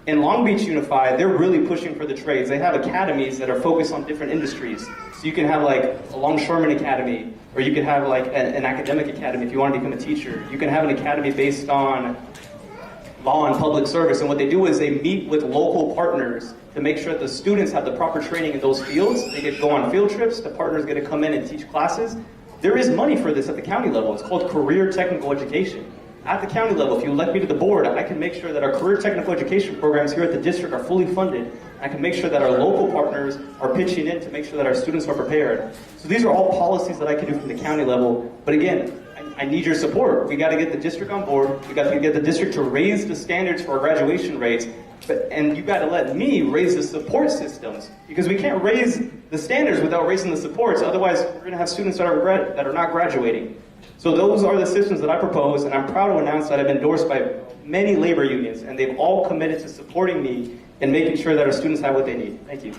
In Long Beach Unified, they're really pushing for the trades. They have academies that are focused on different industries. So you can have like a longshoreman academy, or you can have like an academic academy if you want to become a teacher. You can have an academy based on law and public service. And what they do is they meet with local partners to make sure that the students have the proper training in those fields. They get to go on field trips. The partners get to come in and teach classes. There is money for this at the county level. It's called career technical education. At the county level, if you elect me to the board, I can make sure that our career technical education programs here at the district are fully funded. I can make sure that our local partners are pitching in to make sure that our students are prepared. So these are all policies that I can do from the county level. But again, I need your support. We got to get the district on board. We got to get the district to raise the standards for our graduation rates. And you got to let me raise the support systems, because we can't raise the standards without raising the supports. Otherwise, we're going to have students that are not graduating. So those are the systems that I propose, and I'm proud to announce that I've been endorsed by many labor unions, and they've all committed to supporting me and making sure that our students have what they need. Thank you.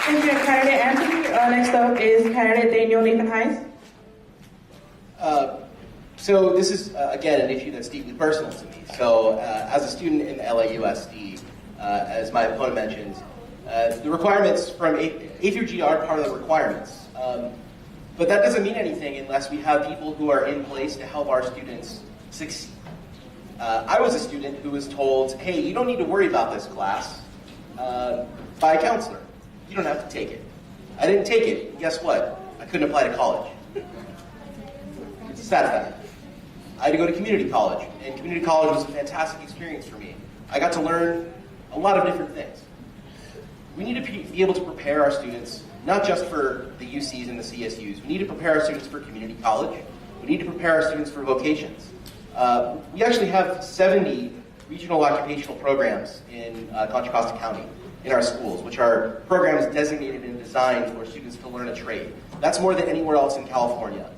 Thank you, candidate Anthony. Next up is candidate Daniel Nathan Heiss. So this is, again, an issue that's deeply personal to me. So as a student in LAUSD, as my opponent mentioned, the requirements from A through G are part of the requirements. But that doesn't mean anything unless we have people who are in place to help our students succeed. I was a student who was told, hey, you don't need to worry about this class by a counselor. You don't have to take it. I didn't take it. Guess what? I couldn't apply to college. It's a sad fact. I had to go to community college, and community college was a fantastic experience for me. I got to learn a lot of different things. We need to be able to prepare our students, not just for the UCs and the CSUs. We need to prepare our students for community college. We need to prepare our students for vocations. We actually have 70 regional occupational programs in Contra Costa County. in our schools, which are programs designated and designed for students to learn a trade. That's more than anywhere else in California.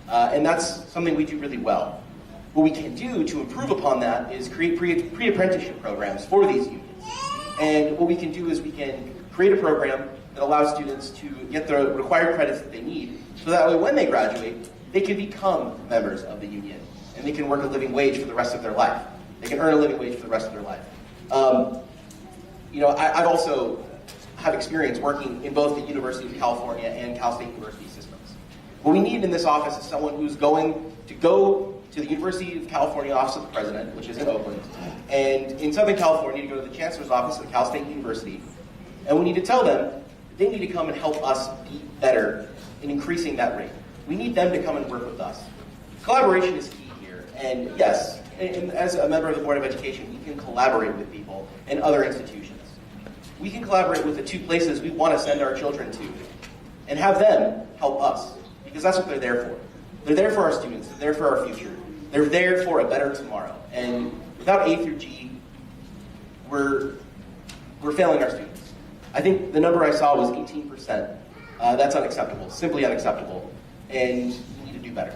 And that's something we do really well. What we can do to improve upon that is create pre-apprenticeship programs for these unions. And what we can do is we can create a program that allows students to get the required credits that they need, so that way when they graduate, they can become members of the union, and they can work a living wage for the rest of their life. They can earn a living wage for the rest of their life. I've also have experience working in both the University of California and Cal State University systems. What we need in this office is someone who's going to go to the University of California Office of the President, which is in Oakland, and in Southern California to go to the Chancellor's Office at Cal State University, and we need to tell them they need to come and help us be better in increasing that rate. We need them to come and work with us. Collaboration is key here, and yes, and as a member of the Board of Education, we can collaborate with people and other institutions. We can collaborate with the two places we want to send our children to, and have them help us, because that's what they're there for. They're there for our students, they're there for our future, they're there for a better tomorrow. And without A through G, we're failing our students. I think the number I saw was 18%. That's unacceptable, simply unacceptable, and we need to do better.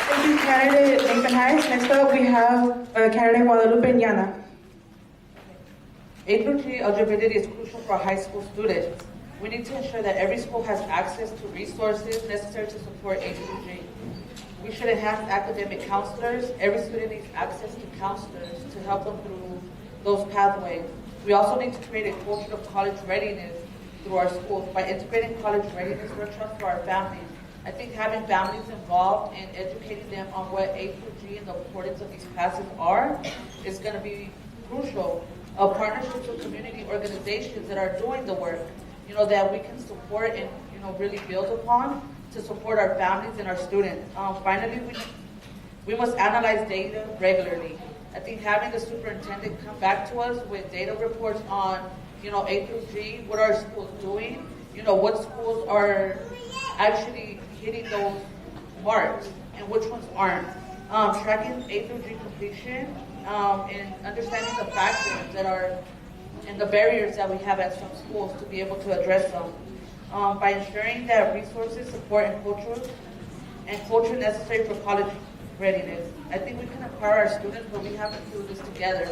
Thank you, candidate Nathan Hayes. Next up, we have candidate Guadalupe Ñana. A through G eligibility is crucial for high school students. We need to ensure that every school has access to resources necessary to support A through G. We should enhance academic counselors. Every student needs access to counselors to help them through those pathways. We also need to create a culture of college readiness through our schools by integrating college readiness workshops for our families. I think having families involved and educating them on what A through G and the importance of these classes are is going to be crucial. Partnerships with community organizations that are doing the work, that we can support and, really build upon to support our families and our students. Finally, we must analyze data regularly. I think having the superintendent come back to us with data reports on, A through G, what are schools doing, what schools are actually hitting those marks and which ones aren't. Tracking A through G completion and understanding the factors that are and the barriers that we have at some schools to be able to address them. By ensuring that resources, support, and culture necessary for college readiness. I think we can empower our students, but we have to do this together.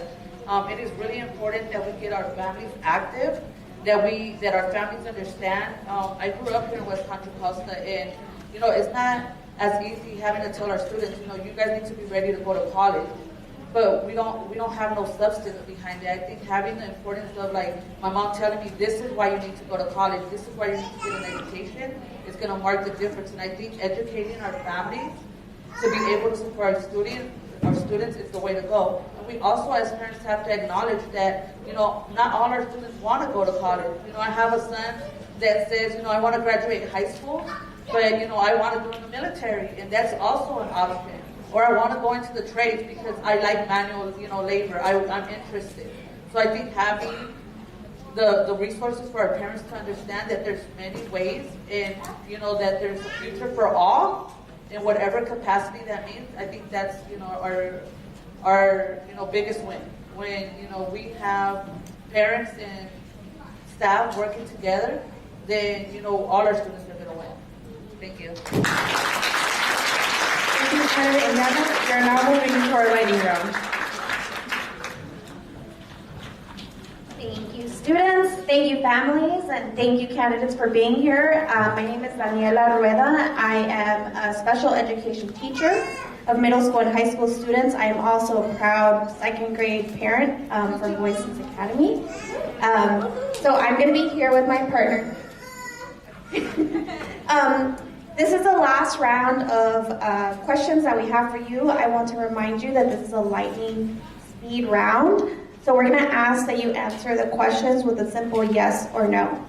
It is really important that we get our families active, that our families understand. I grew up here in Contra, Costa, and it's not as easy having to tell our students, you guys need to be ready to go to college. But we don't have no substance behind it. I think having the importance of my mom telling me this is why you need to go to college, this is why you need to get an education, is going to mark the difference. And I think educating our families to be able to support our students is the way to go. And we also as parents have to acknowledge that, not all our students want to go to college. I have a son that says, I want to graduate high school, but, I want to do in the military, and that's also an option. Or I want to go into the trades because I like manual, labor. I'm interested. So I think having the resources for our parents to understand that there's many ways and, that there's a future for all in whatever capacity that means, I think that's, our biggest win. When, we have parents and staff working together, then, all our students are going to win. Thank you. Thank you, candidate Ñana. We are now moving into our lightning round. Thank you, students. Thank you, families, and thank you, candidates, for being here. My name is Daniela Rueda. I am a special education teacher of middle school and high school students. I am also a proud second grade parent for Voices Academy. So I'm going to be here with my partner. This is the last round of questions that we have for you. I want to remind you that this is a lightning speed round. So we're going to ask that you answer the questions with a simple yes or no.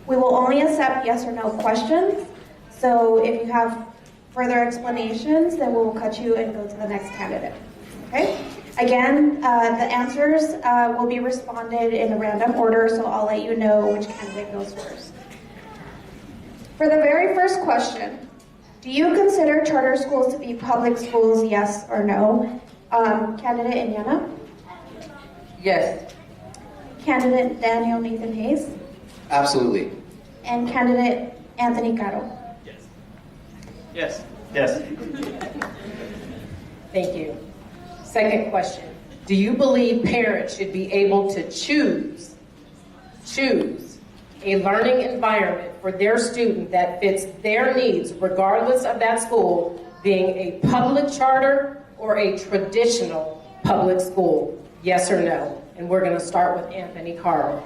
We will only accept yes or no questions. So if you have further explanations, then we will cut you and go to the next candidate. Okay? Again, the answers will be responded in a random order, so I'll let you know which candidate goes first. For the very first question, do you consider charter schools to be public schools, yes or no? Candidate Ñana? Yes. Candidate Daniel Nathan Hayes, Absolutely. and candidate Anthony Caro. Yes. Yes. Thank you. Second question. Do you believe parents should be able to choose a learning environment for their student that fits their needs, regardless of that school being a public charter or a traditional public school? Yes or no? And we're going to start with Anthony Carl.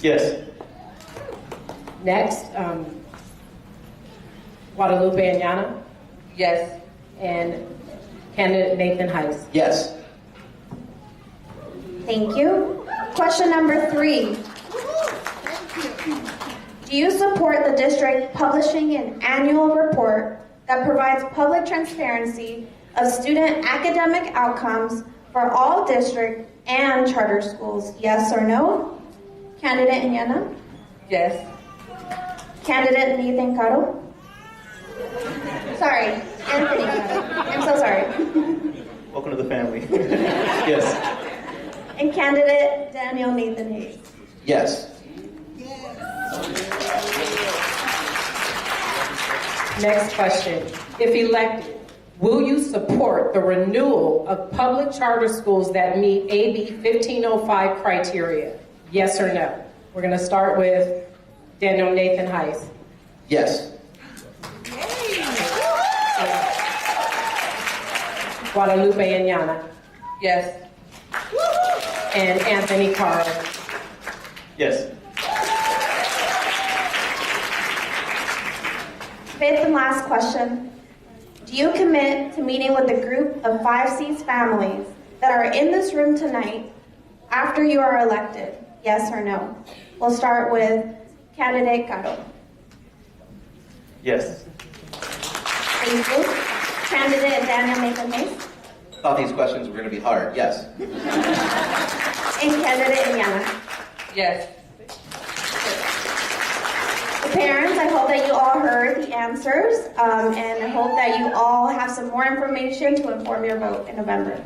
Yes. Next, Guadalupe Añana. Yes. And candidate Nathan Heiss. Yes. Thank you. Question number 3. Do you support the district publishing an annual report that provides public transparency of student academic outcomes for all district and charter schools? Yes or no? Candidate Añana? Yes. Candidate Nathan Caro? Sorry, Anthony Caro. I'm so sorry. Welcome to the family. Yes. And candidate Daniel Nathan Hayes. Yes. Next question. If elected, will you support the renewal of public charter schools that meet AB 1505 criteria? Yes or no? We're going to start with Daniel Nathan Heiss. Yes. Guadalupe Añana. Yes. And Anthony Carl. Yes. Fifth and last question. Do you commit to meeting with a group of 5Cs families that are in this room tonight after you are elected? Yes or no? We'll start with candidate Caro. Yes. Thank you. Candidate Daniel Nathan Hayes. Thought these questions were going to be hard. Yes. And candidate Añana. Yes. Parents, I hope that you all heard the answers, and I hope that you all have some more information to inform your vote in November.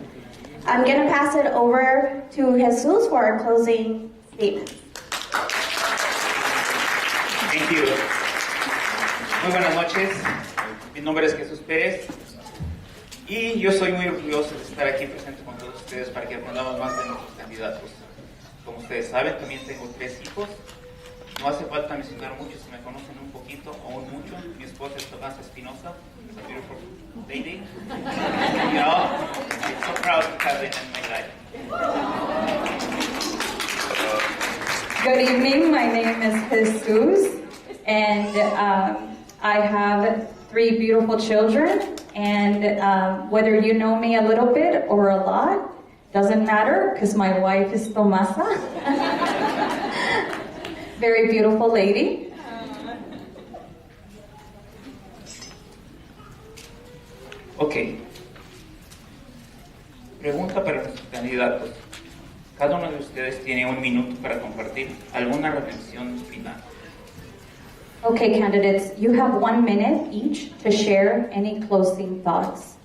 I'm going to pass it over to Jesus for our closing statements. Thank you. Muy buenas noches. Mi nombre es Jesús Pérez y yo soy muy orgulloso de estar aquí presente con todos ustedes para que aprendamos más de nuestros candidatos. Como ustedes saben, también tengo 3 hijos. No hace falta mencionar mucho, si me conocen un poquito o un mucho. Mi esposa es Tomasa Espinosa, a beautiful lady. You know, I'm so proud to have it in my life. Good evening, my name is Jesus, and I have 3 beautiful children, and whether you know me a little bit or a lot, doesn't matter, because my wife is Tomasa. Very beautiful lady. Ok. Pregunta para nuestros candidatos. Cada uno de ustedes tiene 1 minuto para compartir alguna reflexión final. Okay, candidates, you have 1 minute each to share any closing thoughts.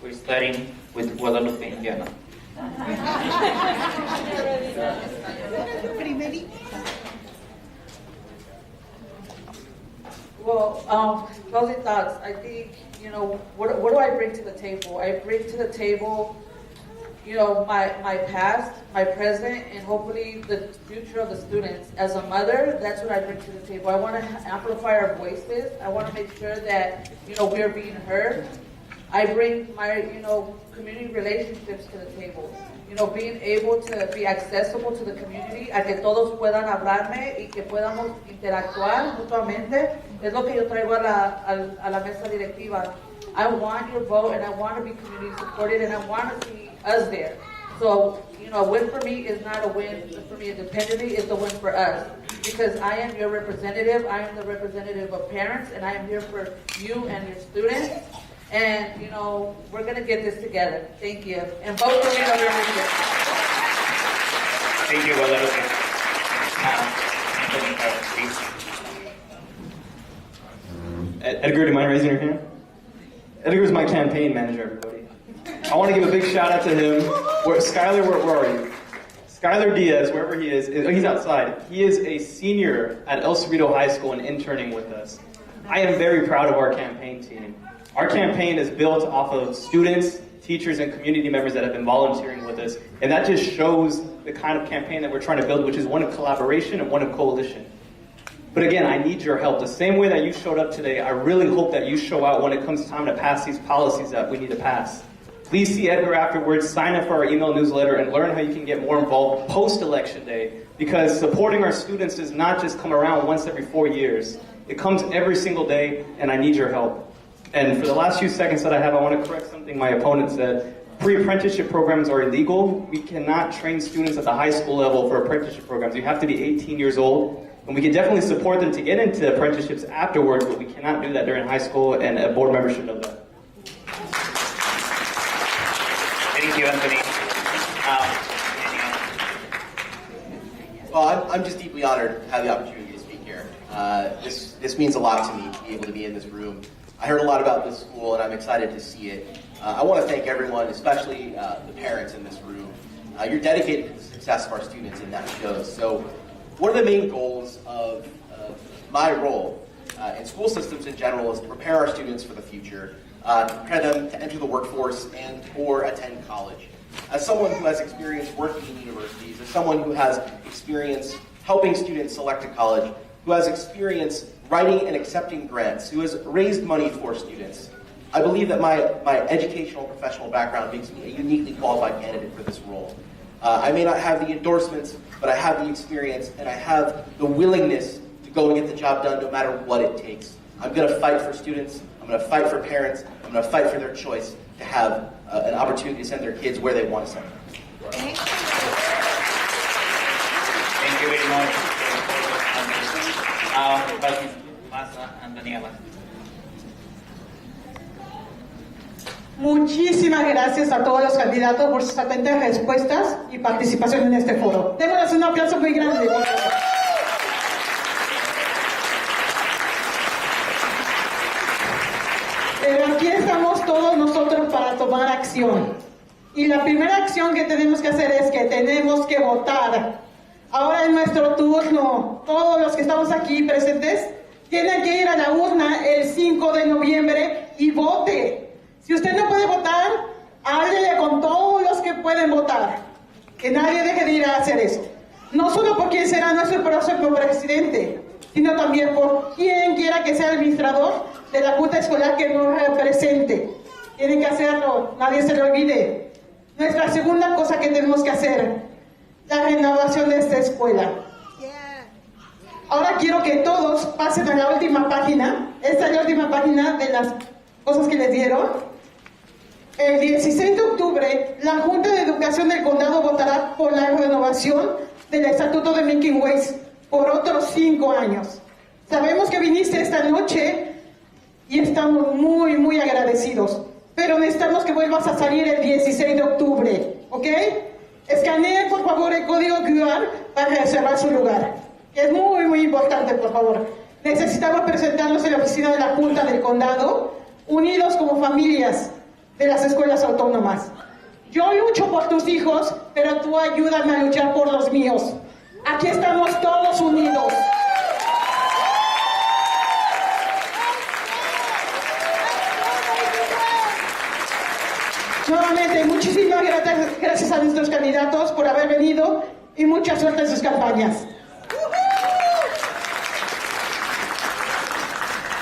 We're starting with Guadalupe Indiana. Well, closing thoughts. I think, what do I bring to the table? I bring to the table, my past, my present, and hopefully the future of the students. As a mother, that's what I bring to the table. I want to amplify our voices. I want to make sure that, we are being heard. I bring my, community relationships to the table. Being able to be accessible to the community, a que todos puedan hablarme y que podamos interactuar mutuamente, es lo que yo traigo a la mesa directiva. I want your vote, and I want to be community supported, and I want to see us there. So, a win for me is not a win for me independently, it's a win for us. Because I am your representative, I am the representative of parents, and I am here for you and your students. And, we're going to get this together. Thank you. And vote for me on your leadership. Thank you, Guadalupe. Anthony Carl, please. Edgar, do you mind raising your hand? Edgar's my campaign manager, everybody. I want to give a big shout out to him Skylar, where are you? Skylar Diaz, wherever he is, he's outside. He is a senior at El Cerrito High School and interning with us. I am very proud of our campaign team. Our campaign is built off of students, teachers, and community members that have been volunteering with us. And that just shows the kind of campaign that we're trying to build, which is one of collaboration and one of coalition. But again, I need your help. The same way that you showed up today, I really hope that you show out when it comes time to pass these policies that we need to pass. Please see Edgar afterwards, sign up for our email newsletter, and learn how you can get more involved post-election day. Because supporting our students does not just come around once every 4 years. It comes every single day, and I need your help. And for the last few seconds that I have, I want to correct something my opponent said. Pre-apprenticeship programs are illegal. We cannot train students at the high school level for apprenticeship programs. You have to be 18 years old. And we can definitely support them to get into apprenticeships afterwards, but we cannot do that during high school, and a board member should know that. Thank you, Anthony. Well, I'm just deeply honored to have the opportunity to speak here. This means a lot to me to be able to be in this room. I heard a lot about this school, and I'm excited to see it. I want to thank everyone, especially the parents in this room. You're dedicated to the success of our students, and that shows. So one of the main goals of my role in school systems in general is to prepare our students for the future, to prepare them to enter the workforce and or attend college. As someone who has experience working in universities, as someone who has experience helping students select a college, who has experience writing and accepting grants, who has raised money for students, I believe that my educational and professional background makes me a uniquely qualified candidate for this role. I may not have the endorsements, but I have the experience and I have the willingness to go and get the job done no matter what it takes. I'm going to fight for students, I'm going to fight for parents, I'm going to fight for their choice to have an opportunity to send their kids where they want to send them. Thank you very much. Anthony. Muchísimas gracias a todos los candidatos por sus atentas respuestas y participación en este foro. Démosles un aplauso muy grande, por favor. Pero aquí estamos todos nosotros para tomar acción. Y la primera acción que tenemos que hacer es que tenemos que votar. Ahora es nuestro turno. Todos los que estamos aquí presentes tienen que ir a la urna el 5 de noviembre y vote. Si usted no puede votar, háblele con todos los que pueden votar. Que nadie deje de ir a hacer eso. No solo por quién será nuestro próximo presidente, sino también por quien quiera que sea el administrador de la junta escolar que nos represente. Tienen que hacerlo, nadie se lo olvide. Nuestra segunda cosa que tenemos que hacer, la renovación de esta escuela. Ahora quiero que todos pasen a la última página. Esta es la última página de las cosas que les dieron. El 16 de octubre, la Junta de Educación del Condado votará por la renovación del Estatuto de Making Ways por otros 5 años. Sabemos que viniste esta noche y estamos muy, muy agradecidos. Pero necesitamos que vuelvas a salir el 16 de octubre, ¿ok? Escaneen, por favor, el código QR para reservar su lugar. Que es muy, muy importante, por favor. Necesitamos presentarnos en la oficina de la Junta del Condado, unidos como familias de las escuelas autónomas. Yo lucho por tus hijos, pero tú ayúdame a luchar por los míos. Aquí estamos todos unidos. Nuevamente, muchísimas gracias a nuestros candidatos por haber venido y mucha suerte en sus campañas.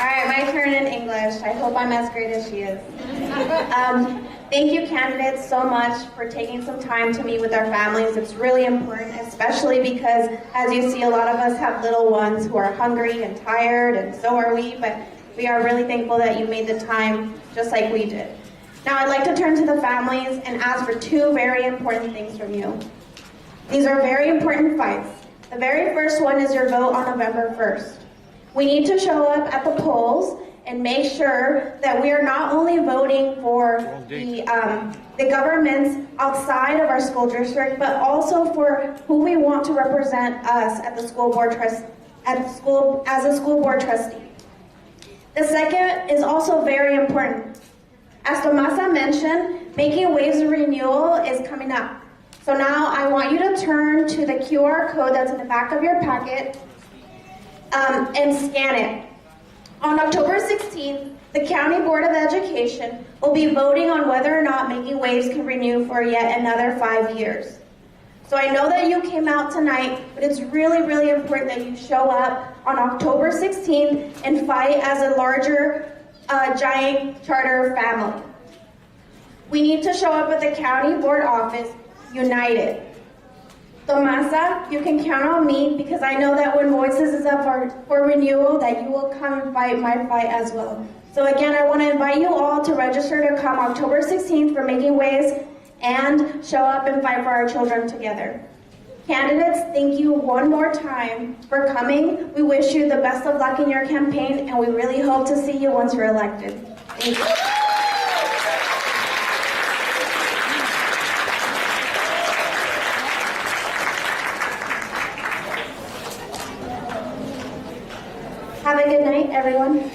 All right, my turn in English. I hope I'm as great as she is. Thank you, candidates, so much for taking some time to meet with our families. It's really important, especially because, as you see, a lot of us have little ones who are hungry and tired, and so are we, but we are really thankful that you made the time just like we did. Now, I'd like to turn to the families and ask for 2 very important things from you. These are very important fights. The very first one is your vote on November 1st. We need to show up at the polls and make sure that we are not only voting for the governments outside of our school district, but also for who we want to represent us at the school board as a school board trustee. The second is also very important. As Tomasa mentioned, Making Waves Renewal is coming up. So now I want you to turn to the QR code that's in the back of your packet and scan it. On October 16th, the County Board of Education will be voting on whether or not Making Waves can renew for yet another 5 years. So I know that you came out tonight, but it's really, really important that you show up on October 16th and fight as a larger, giant charter family. We need to show up at the county board office united. Tomasa, you can count on me because I know that when Voices is up for renewal, that you will come and fight my fight as well. So again, I want to invite you all to register to come October 16th for Making Waves and show up and fight for our children together. Candidates, thank you one more time for coming. We wish you the best of luck in your campaign, and we really hope to see you once you're elected. Thank you. Have a good night, everyone.